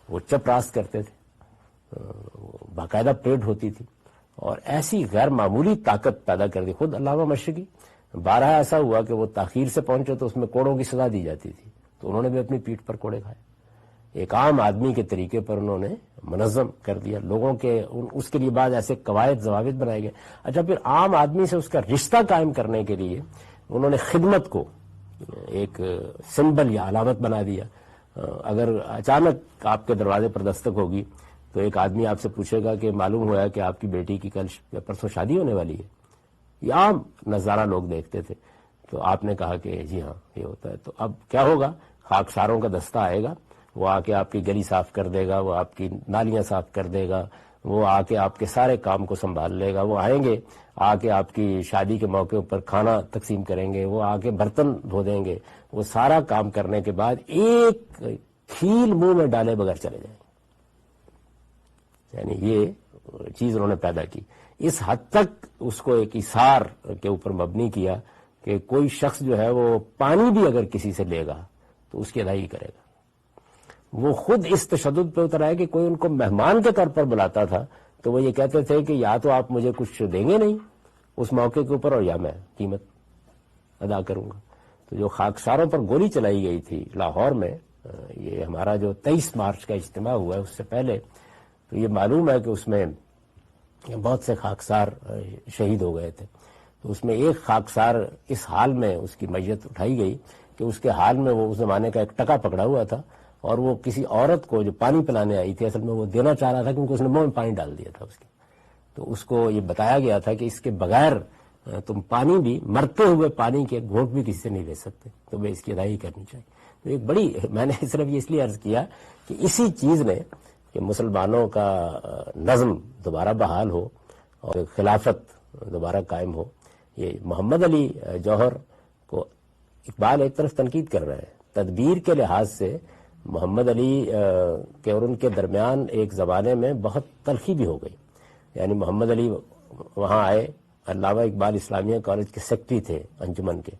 وہ چپ راست کرتے تھے، باقاعدہ پریڈ ہوتی تھی، اور ایسی غیر معمولی طاقت پیدا کر دی. خود علامہ مشرقی 12 ایسا ہوا کہ وہ تاخیر سے پہنچے تو اس میں کوڑوں کی سزا دی جاتی تھی، تو انہوں نے بھی اپنی پیٹھ پر کوڑے کھائے. ایک عام آدمی کے طریقے پر انہوں نے منظم کر دیا لوگوں کے. اس کے لیے بعد ایسے قواعد ضوابط بنائے گئے. اچھا، پھر عام آدمی سے اس کا رشتہ قائم کرنے کے لیے انہوں نے خدمت کو ایک سمبل یا علامت بنا دیا. اگر اچانک آپ کے دروازے پر دستک ہوگی تو ایک آدمی آپ سے پوچھے گا کہ معلوم ہوا ہے کہ آپ کی بیٹی کی کل یا پرسوں شادی ہونے والی ہے. یہ عام نظارہ لوگ دیکھتے تھے. تو آپ نے کہا کہ جی ہاں یہ ہوتا ہے. تو اب کیا ہوگا؟ خاکساروں کا دستہ آئے گا، وہ آ کے آپ کی گلی صاف کر دے گا، وہ آپ کی نالیاں صاف کر دے گا، وہ آ کے آپ کے سارے کام کو سنبھال لے گا. وہ آئیں گے، آ کے آپ کی شادی کے موقع پر کھانا تقسیم کریں گے، وہ آ کے برتن دھو دیں گے. وہ سارا کام کرنے کے بعد ایک کھیل منہ میں ڈالے بغیر چلے جائیں گے. یعنی یہ چیز انہوں نے پیدا کی. اس حد تک اس کو ایک ایثار کے اوپر مبنی کیا کہ کوئی شخص جو ہے وہ پانی بھی اگر کسی سے لے گا تو اس کی ادائیگی کرے گا. وہ خود اس تشدد پہ اتر آئے کہ کوئی ان کو مہمان کے طور پر بلاتا تھا تو وہ یہ کہتے تھے کہ یا تو آپ مجھے کچھ دیں گے نہیں اس موقع کے اوپر، اور یا میں قیمت ادا کروں گا. تو جو خاکساروں پر گولی چلائی گئی تھی لاہور میں، یہ ہمارا جو 23 مارچ کا اجتماع ہوا ہے اس سے پہلے، تو یہ معلوم ہے کہ اس میں بہت سے خاکسار شہید ہو گئے تھے. تو اس میں ایک خاکسار اس حال میں اس کی میت اٹھائی گئی کہ اس کے حال میں وہ اس زمانے کا ایک ٹکا پکڑا ہوا تھا، اور وہ کسی عورت کو جو پانی پلانے آئی تھی، اصل میں وہ دینا چاہ رہا تھا کیونکہ اس نے منہ میں پانی ڈال دیا تھا اس کے. تو اس کو یہ بتایا گیا تھا کہ اس کے بغیر تم پانی بھی، مرتے ہوئے پانی کے گھونٹ بھی کسی سے نہیں لے سکتے، تو میں اس کی ادائیگی کرنی چاہیے. تو ایک بڑی، میں نے صرف یہ اس لیے عرض کیا کہ اسی چیز نے کہ مسلمانوں کا نظم دوبارہ بحال ہو اور خلافت دوبارہ قائم ہو. یہ محمد علی جوہر کو اقبال ایک طرف تنقید کر رہے ہیں. تدبیر کے لحاظ سے محمد علی کے اور ان کے درمیان ایک زمانے میں بہت تلخی بھی ہو گئی. یعنی محمد علی وہاں آئے، علامہ اقبال اسلامیہ کالج کے سیکٹری تھے انجمن کے،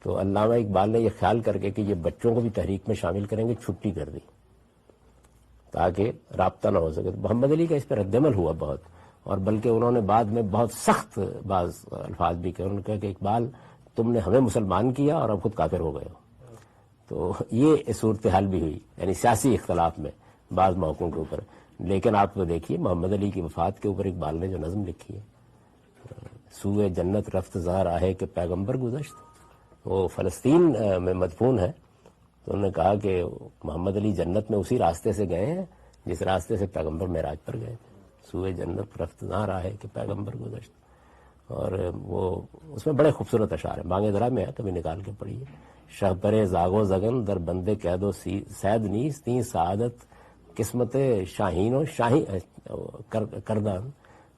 تو علامہ اقبال نے یہ خیال کر کے کہ یہ بچوں کو بھی تحریک میں شامل کریں گے، چھٹی کر دی تاکہ رابطہ نہ ہو سکے. تو محمد علی کا اس پہ رد عمل ہوا بہت، اور بلکہ انہوں نے بعد میں بہت سخت بعض الفاظ بھی کہے. انہوں نے کہا کہ اقبال تم نے ہمیں مسلمان کیا اور اب خود کافر ہو گئے ہو. تو یہ صورتحال بھی ہوئی، یعنی سیاسی اختلاف میں بعض موقعوں کے اوپر. لیکن آپ وہ دیکھیے محمد علی کی وفات کے اوپر اقبال نے جو نظم لکھی ہے، سوئے جنت رفت زار آہے کہ پیغمبر گزشت، وہ فلسطین میں مدفون ہے. تو انہوں نے کہا کہ محمد علی جنت میں اسی راستے سے گئے ہیں جس راستے سے پیغمبر معراج پر گئے تھے. سوئے جنت رفت زار آہے کہ پیغمبر گزشت. اور وہ اس میں بڑے خوبصورت اشعار ہیں، بانگ درا میں ہے، کبھی نکال کے پڑھیے. شہ پرے زاغو زگن در بندے قید و سید نیز تین سعادت قسمت شاہین و کردان.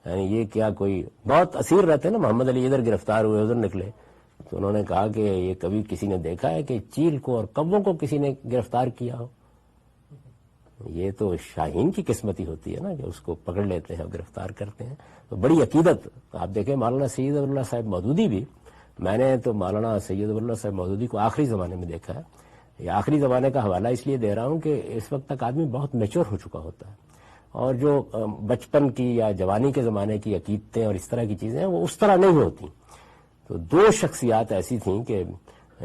یعنی یہ کیا کوئی بہت اسیر رہتے نا محمد علی، ادھر گرفتار ہوئے ادھر نکلے. تو انہوں نے کہا کہ یہ کبھی کسی نے دیکھا ہے کہ چیل کو اور کبوں کو کسی نے گرفتار کیا ہو؟ یہ تو شاہین کی قسمتی ہوتی ہے نا کہ اس کو پکڑ لیتے ہیں اور گرفتار کرتے ہیں. تو بڑی عقیدت. آپ دیکھیں مولانا سید ابو اللہ صاحب مودودی بھی، میں نے تو مولانا سید ابو اللہ صاحب مودودی کو آخری زمانے میں دیکھا ہے. یہ آخری زمانے کا حوالہ اس لیے دے رہا ہوں کہ اس وقت تک آدمی بہت میچور ہو چکا ہوتا ہے. اور جو بچپن کی یا جوانی کے زمانے کی عقیدتیں اور اس طرح کی چیزیں ہیں وہ اس طرح نہیں ہوتی. تو دو شخصیات ایسی تھیں کہ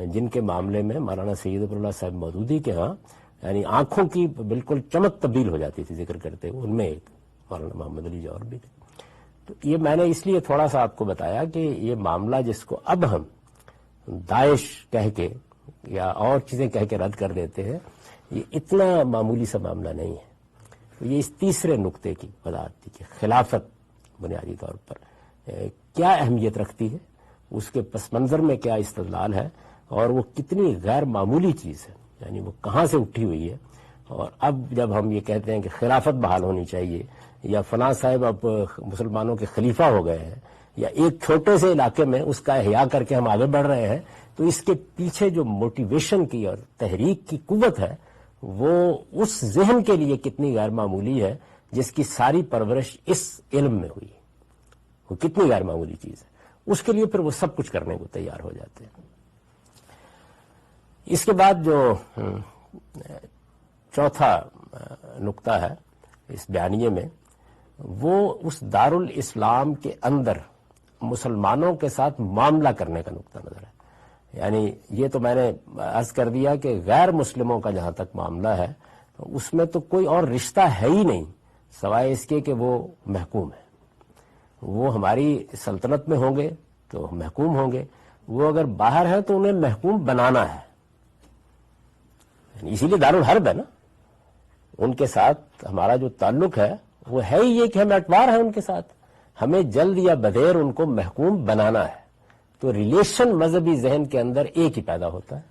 جن کے معاملے میں مولانا سید ظفر اللہ صاحب مودودی کے ہاں یعنی آنکھوں کی بالکل چمک تبدیل ہو جاتی تھی ذکر کرتے ہوئے. ان میں ایک مولانا محمد علی جوہر بھی تھے. تو یہ میں نے اس لیے تھوڑا سا آپ کو بتایا کہ یہ معاملہ جس کو اب ہم داعش کہہ کے یا اور چیزیں کہہ کے رد کر دیتے ہیں یہ اتنا معمولی سا معاملہ نہیں ہے. تو یہ اس تیسرے نقطے کی وضاحت تھی کہ خلافت بنیادی طور پر کیا اہمیت رکھتی ہے, اس کے پس منظر میں کیا استدلال ہے اور وہ کتنی غیر معمولی چیز ہے, یعنی وہ کہاں سے اٹھی ہوئی ہے. اور اب جب ہم یہ کہتے ہیں کہ خلافت بحال ہونی چاہیے یا فلاں صاحب اب مسلمانوں کے خلیفہ ہو گئے ہیں یا ایک چھوٹے سے علاقے میں اس کا احیاء کر کے ہم آگے بڑھ رہے ہیں, تو اس کے پیچھے جو موٹیویشن کی اور تحریک کی قوت ہے وہ اس ذہن کے لیے کتنی غیر معمولی ہے جس کی ساری پرورش اس علم میں ہوئی. وہ کتنی غیر معمولی چیز ہے, اس کے لیے پھر وہ سب کچھ کرنے کو تیار ہو جاتے ہیں. اس کے بعد جو چوتھا نقطہ ہے اس بیانیے میں وہ اس دارالاسلام کے اندر مسلمانوں کے ساتھ معاملہ کرنے کا نقطہ نظر ہے. یعنی یہ تو میں نے عرض کر دیا کہ غیر مسلموں کا جہاں تک معاملہ ہے اس میں تو کوئی اور رشتہ ہے ہی نہیں سوائے اس کے کہ وہ محکوم ہے. وہ ہماری سلطنت میں ہوں گے تو محکوم ہوں گے, وہ اگر باہر ہیں تو انہیں محکوم بنانا ہے. اسی لیے دارالحرب ہے نا. ان کے ساتھ ہمارا جو تعلق ہے وہ ہے ہی یہ کہ ہم اعتبار ہیں ان کے ساتھ, ہمیں جلد یا بدیر ان کو محکوم بنانا ہے. تو ریلیشن مذہبی ذہن کے اندر ایک ہی پیدا ہوتا ہے.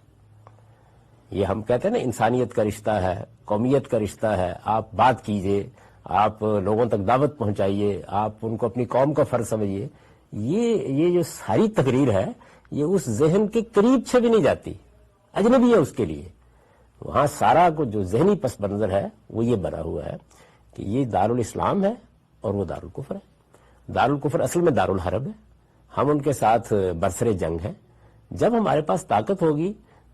یہ ہم کہتے ہیں نا انسانیت کا رشتہ ہے, قومیت کا رشتہ ہے. آپ بات کیجئے, آپ لوگوں تک دعوت پہنچائیے, آپ ان کو اپنی قوم کا فرض سمجھیے. یہ جو ساری تقریر ہے یہ اس ذہن کے قریب سے بھی نہیں جاتی, اجنبی ہے اس کے لیے. وہاں سارا کو جو ذہنی پس منظر ہے وہ یہ بنا ہوا ہے کہ یہ دارالاسلام ہے اور وہ دارالکفر ہے. دارالکفر اصل میں دارالحرب ہے, ہم ان کے ساتھ برسر جنگ ہیں. جب ہمارے پاس طاقت ہوگی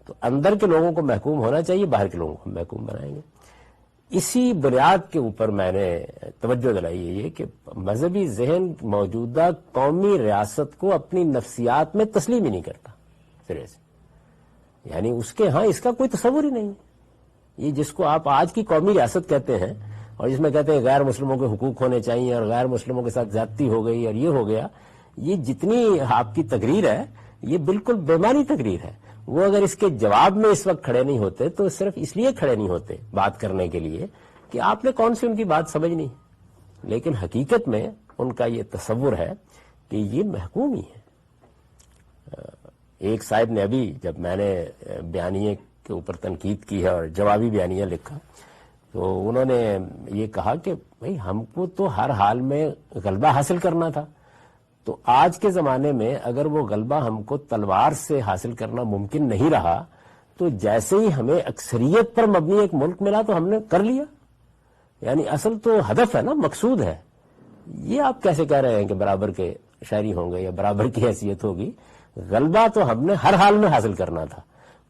تو اندر کے لوگوں کو محکوم ہونا چاہیے, باہر کے لوگوں کو محکوم بنائیں گے. اسی بنیاد کے اوپر میں نے توجہ دلائی ہے یہ کہ مذہبی ذہن موجودہ قومی ریاست کو اپنی نفسیات میں تسلیم ہی نہیں کرتا سرے سے. یعنی اس کے ہاں اس کا کوئی تصور ہی نہیں. یہ جس کو آپ آج کی قومی ریاست کہتے ہیں اور جس میں کہتے ہیں غیر مسلموں کے حقوق ہونے چاہیے اور غیر مسلموں کے ساتھ زیادتی ہو گئی اور یہ ہو گیا, یہ جتنی آپ کی تقریر ہے یہ بالکل بے معنی تقریر ہے. وہ اگر اس کے جواب میں اس وقت کھڑے نہیں ہوتے تو صرف اس لیے کھڑے نہیں ہوتے بات کرنے کے لیے کہ آپ نے کون سی ان کی بات سمجھنی, لیکن حقیقت میں ان کا یہ تصور ہے کہ یہ محکوم ہی ہے. ایک صاحب نے ابھی جب میں نے بیانیے کے اوپر تنقید کی ہے اور جوابی بیانیہ لکھا تو انہوں نے یہ کہا کہ بھئی ہم کو تو ہر حال میں غلبہ حاصل کرنا تھا, تو آج کے زمانے میں اگر وہ غلبہ ہم کو تلوار سے حاصل کرنا ممکن نہیں رہا تو جیسے ہی ہمیں اکثریت پر مبنی ایک ملک ملا تو ہم نے کر لیا. یعنی اصل تو ہدف ہے نا, مقصود ہے. یہ آپ کیسے کہہ رہے ہیں کہ برابر کے شہری ہوں گے یا برابر کی حیثیت ہوگی؟ غلبہ تو ہم نے ہر حال میں حاصل کرنا تھا,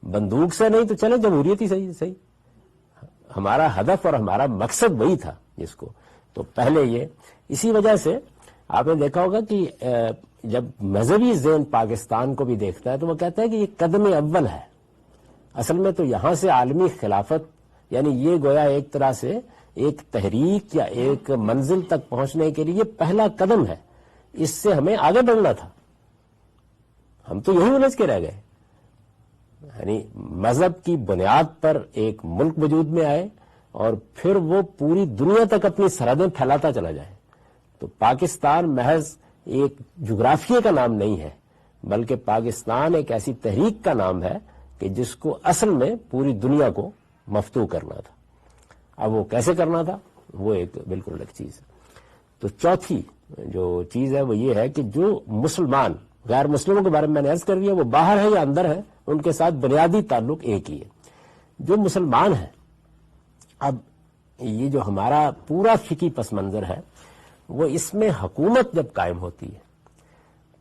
بندوق سے نہیں تو چلے جمہوریت ہی صحیح. ہمارا ہدف اور ہمارا مقصد وہی تھا جس کو. تو پہلے یہ اسی وجہ سے آپ نے دیکھا ہوگا کہ جب مذہبی ذہن پاکستان کو بھی دیکھتا ہے تو وہ کہتا ہے کہ یہ قدم اول ہے. اصل میں تو یہاں سے عالمی خلافت یعنی یہ گویا ایک طرح سے ایک تحریک یا ایک منزل تک پہنچنے کے لیے پہلا قدم ہے. اس سے ہمیں آگے بڑھنا تھا, ہم تو یہی الجھ کے رہ گئے. یعنی مذہب کی بنیاد پر ایک ملک وجود میں آئے اور پھر وہ پوری دنیا تک اپنی سرحدیں پھیلاتا چلا جائے. تو پاکستان محض ایک جغرافیے کا نام نہیں ہے بلکہ پاکستان ایک ایسی تحریک کا نام ہے کہ جس کو اصل میں پوری دنیا کو مفتوح کرنا تھا. اب وہ کیسے کرنا تھا وہ ایک بالکل الگ چیز ہے. تو چوتھی جو چیز ہے وہ یہ ہے کہ جو مسلمان غیر مسلموں کے بارے میں نے عرض کر دیا وہ باہر ہے یا اندر ہے ان کے ساتھ بنیادی تعلق ایک ہی ہے. جو مسلمان ہیں, اب یہ جو ہمارا پورا فقہی پس منظر ہے وہ اس میں حکومت جب قائم ہوتی ہے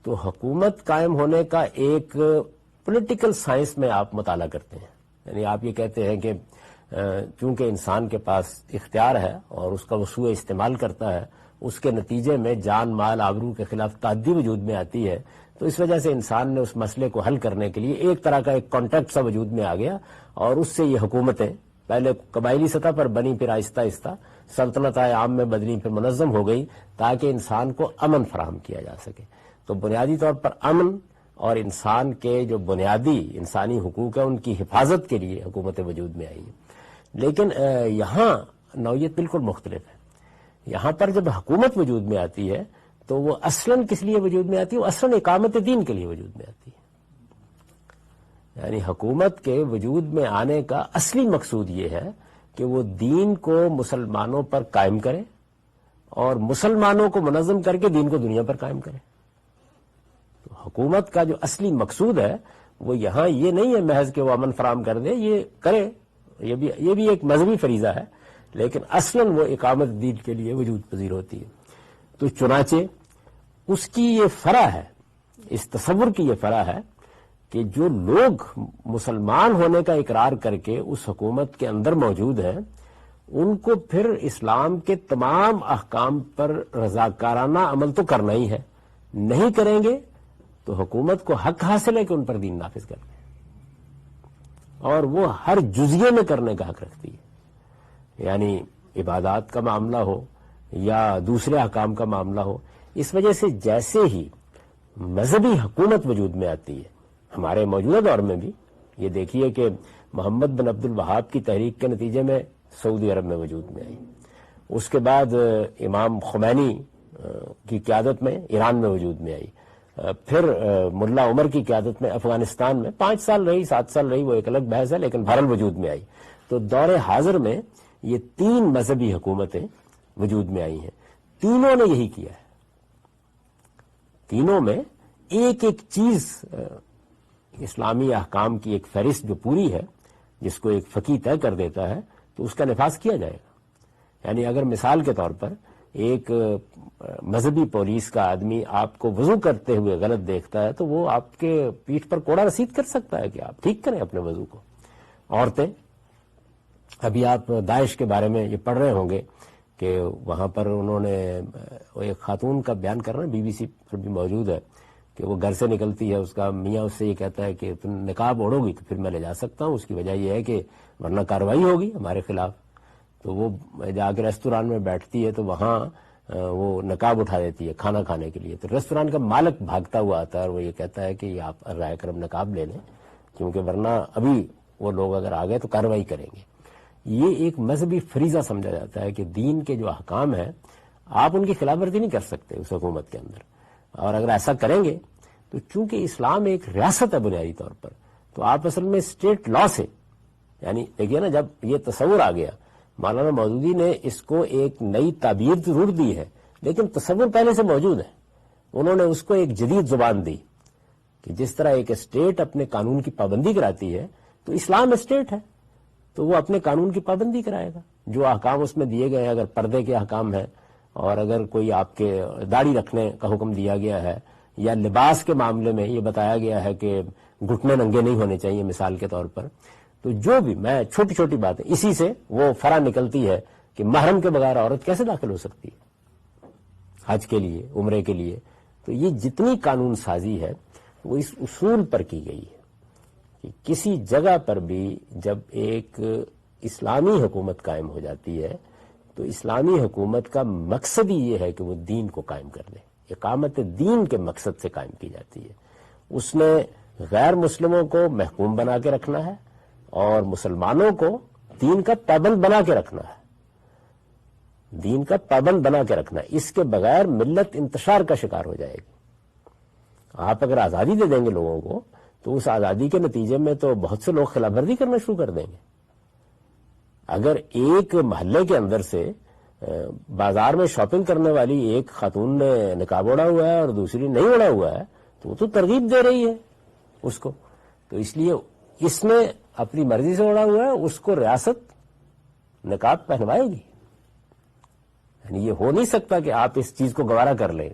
تو حکومت قائم ہونے کا ایک پولیٹیکل سائنس میں آپ مطالعہ کرتے ہیں. یعنی آپ یہ کہتے ہیں کہ چونکہ انسان کے پاس اختیار ہے اور اس کا وہ سوء استعمال کرتا ہے، اس کے نتیجے میں جان مال آبرو کے خلاف تعدی وجود میں آتی ہے، تو اس وجہ سے انسان نے اس مسئلے کو حل کرنے کے لیے ایک طرح کا ایک کانٹیکٹ سا وجود میں آ گیا، اور اس سے یہ حکومتیں پہلے قبائلی سطح پر بنی، پھر آہستہ آہستہ سلطنت عام میں بدلی، پھر منظم ہو گئی تاکہ انسان کو امن فراہم کیا جا سکے۔ تو بنیادی طور پر امن اور انسان کے جو بنیادی انسانی حقوق ہیں ان کی حفاظت کے لیے حکومتیں وجود میں آئی ہیں۔ لیکن یہاں نوعیت بالکل مختلف ہے۔ یہاں پر جب حکومت وجود میں آتی ہے تو وہ اصلاً کس لیے وجود میں آتی ہے؟ وہ اصلاً اقامت دین کے لیے وجود میں آتی ہے۔ یعنی حکومت کے وجود میں آنے کا اصلی مقصود یہ ہے کہ وہ دین کو مسلمانوں پر قائم کرے اور مسلمانوں کو منظم کر کے دین کو دنیا پر قائم کرے۔ تو حکومت کا جو اصلی مقصود ہے وہ یہاں یہ نہیں ہے محض کہ وہ امن فراہم کر دے، یہ کرے، یہ بھی ایک مذہبی فریضہ ہے، لیکن اصلاً وہ اقامت دین کے لیے وجود پذیر ہوتی ہے۔ تو چنانچہ اس کی یہ فرع ہے، اس تصور کی یہ فرع ہے کہ جو لوگ مسلمان ہونے کا اقرار کر کے اس حکومت کے اندر موجود ہیں، ان کو پھر اسلام کے تمام احکام پر رضاکارانہ عمل تو کرنا ہی ہے، نہیں کریں گے تو حکومت کو حق حاصل ہے کہ ان پر دین نافذ کر دیں، اور وہ ہر جزیے میں کرنے کا حق رکھتی ہے، یعنی عبادات کا معاملہ ہو یا دوسرے احکام کا معاملہ ہو۔ اس وجہ سے جیسے ہی مذہبی حکومت وجود میں آتی ہے، ہمارے موجودہ دور میں بھی یہ دیکھیے کہ محمد بن عبد الوہاب کی تحریک کے نتیجے میں سعودی عرب میں وجود میں آئی، اس کے بعد امام خمینی کی قیادت میں ایران میں وجود میں آئی، پھر ملا عمر کی قیادت میں افغانستان میں 5 سال رہی، 7 سال رہی، وہ ایک الگ بحث ہے، لیکن بہرحال وجود میں آئی۔ تو دور حاضر میں یہ 3 مذہبی حکومتیں وجود میں آئی ہیں، تینوں نے یہی کیا ہے۔ تینوں میں ایک ایک چیز اسلامی احکام کی ایک فہرست جو پوری ہے، جس کو ایک فقیہ طے کر دیتا ہے، تو اس کا نفاذ کیا جائے گا۔ یعنی اگر مثال کے طور پر ایک مذہبی پولیس کا آدمی آپ کو وضو کرتے ہوئے غلط دیکھتا ہے تو وہ آپ کے پیٹھ پر کوڑا رسید کر سکتا ہے کہ آپ ٹھیک کریں اپنے وضو کو۔ عورتیں، ابھی آپ داعش کے بارے میں یہ پڑھ رہے ہوں گے کہ وہاں پر انہوں نے ایک خاتون کا بیان کر رہے ہیں، BBC پر بھی موجود ہے، کہ وہ گھر سے نکلتی ہے، اس کا میاں اس سے یہ کہتا ہے کہ تم نقاب اوڑھو گی تو پھر میں لے جا سکتا ہوں، اس کی وجہ یہ ہے کہ ورنہ کارروائی ہوگی ہمارے خلاف۔ تو وہ جا کے ریستوران میں بیٹھتی ہے تو وہاں وہ نقاب اٹھا دیتی ہے کھانا کھانے کے لیے، تو ریستوران کا مالک بھاگتا ہوا آتا ہے اور وہ یہ کہتا ہے کہ آپ رائے کرم نقاب لے لیں، کیونکہ ورنہ ابھی وہ لوگ اگر آ گئے تو کارروائی کریں گے۔ یہ ایک مذہبی فریضہ سمجھا جاتا ہے کہ دین کے جو احکام ہیں آپ ان کی خلاف ورزی نہیں کر سکتے اس حکومت کے اندر، اور اگر ایسا کریں گے تو چونکہ اسلام ایک ریاست ہے بنیادی طور پر، تو آپ اصل میں اسٹیٹ لا سے، یعنی دیکھیے نا، جب یہ تصور آ گیا، مولانا مودودی نے اس کو ایک نئی تعبیر ضرور دی ہے لیکن تصور پہلے سے موجود ہے، انہوں نے اس کو ایک جدید زبان دی کہ جس طرح ایک اسٹیٹ اپنے قانون کی پابندی کراتی ہے تو اسلام اسٹیٹ ہے تو وہ اپنے قانون کی پابندی کرائے گا۔ جو احکام اس میں دیے گئے ہیں، اگر پردے کے احکام ہیں اور اگر کوئی آپ کے داڑھی رکھنے کا حکم دیا گیا ہے، یا لباس کے معاملے میں یہ بتایا گیا ہے کہ گھٹنے ننگے نہیں ہونے چاہیے مثال کے طور پر، تو جو بھی میں چھوٹی چھوٹی باتیں، اسی سے وہ فرع نکلتی ہے کہ محرم کے بغیر عورت کیسے داخل ہو سکتی ہے حج کے لیے، عمرے کے لیے۔ تو یہ جتنی قانون سازی ہے وہ اس اصول پر کی گئی ہے کہ کسی جگہ پر بھی جب ایک اسلامی حکومت قائم ہو جاتی ہے تو اسلامی حکومت کا مقصد ہی یہ ہے کہ وہ دین کو قائم کر دے، اقامت دین کے مقصد سے قائم کی جاتی ہے۔ اس نے غیر مسلموں کو محکوم بنا کے رکھنا ہے اور مسلمانوں کو دین کا پابند بنا کے رکھنا ہے، دین کا پابند بنا کے رکھنا ہے۔ اس کے بغیر ملت انتشار کا شکار ہو جائے گی۔ آپ اگر آزادی دے دیں گے لوگوں کو تو اس آزادی کے نتیجے میں تو بہت سے لوگ خلاف ورزی کرنا شروع کر دیں گے۔ اگر ایک محلے کے اندر سے بازار میں شاپنگ کرنے والی ایک خاتون نے نقاب اوڑھا ہوا ہے اور دوسری نہیں اوڑھا ہوا ہے تو وہ تو ترغیب دے رہی ہے اس کو، تو اس لیے اس نے اپنی مرضی سے اوڑھا ہوا ہے، اس کو ریاست نقاب پہنوائے گی۔ یعنی یہ ہو نہیں سکتا کہ آپ اس چیز کو گوارا کر لیں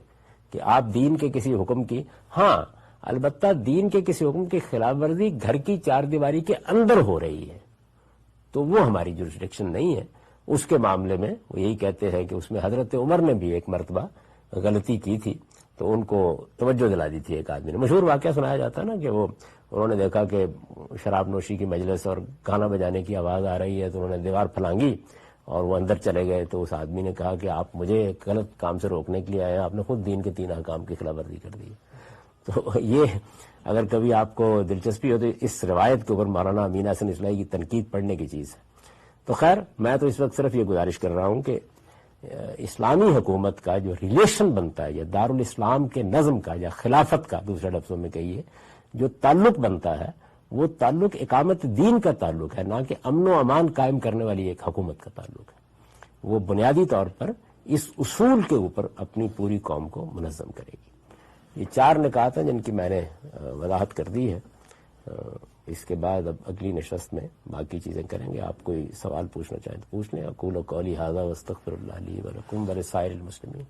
کہ آپ دین کے کسی حکم کی، ہاں البتہ دین کے کسی حکم کی خلاف ورزی گھر کی 4 دیواری کے اندر ہو رہی ہے تو وہ ہماری جورسڈکشن نہیں ہے. اس کے معاملے میں وہ یہی کہتے ہیں کہ اس میں حضرت عمر نے بھی ایک مرتبہ غلطی کی تھی تو ان کو توجہ دلا دی تھی. ایک آدمی نے مشہور واقعہ سنایا جاتا ہے نا کہ انہوں نے دیکھا کہ شراب نوشی کی مجلس اور گانا بجانے کی آواز آ رہی ہے تو انہوں نے دیوار پھلانگی اور وہ اندر چلے گئے. تو اس آدمی نے کہا کہ آپ مجھے غلط کام سے روکنے کے لیے آئے ہیں, آپ نے خود دین کے 3 احکام کی خلاف ورزی کر دی. تو یہ اگر کبھی آپ کو دلچسپی ہو تو اس روایت کے اوپر مولانا امین احسن اصلاحی کی تنقید پڑھنے کی چیز ہے. تو خیر میں تو اس وقت صرف یہ گزارش کر رہا ہوں کہ اسلامی حکومت کا جو ریلیشن بنتا ہے یا دارالاسلام کے نظم کا یا خلافت کا دوسرے لفظوں میں کہیے جو تعلق بنتا ہے وہ تعلق اقامت دین کا تعلق ہے, نہ کہ امن و امان قائم کرنے والی ایک حکومت کا تعلق ہے. وہ بنیادی طور پر اس اصول کے اوپر اپنی پوری قوم کو منظم کرے گی. یہ 4 نکات ہیں جن کی میں نے وضاحت کر دی ہے. اس کے بعد اب اگلی نشست میں باقی چیزیں کریں گے. آپ کوئی سوال پوچھنا چاہیں تو پوچھ لیں. اقول قولی ھذا واستغفر اللہ لی ولکم ولسائر المسلمین.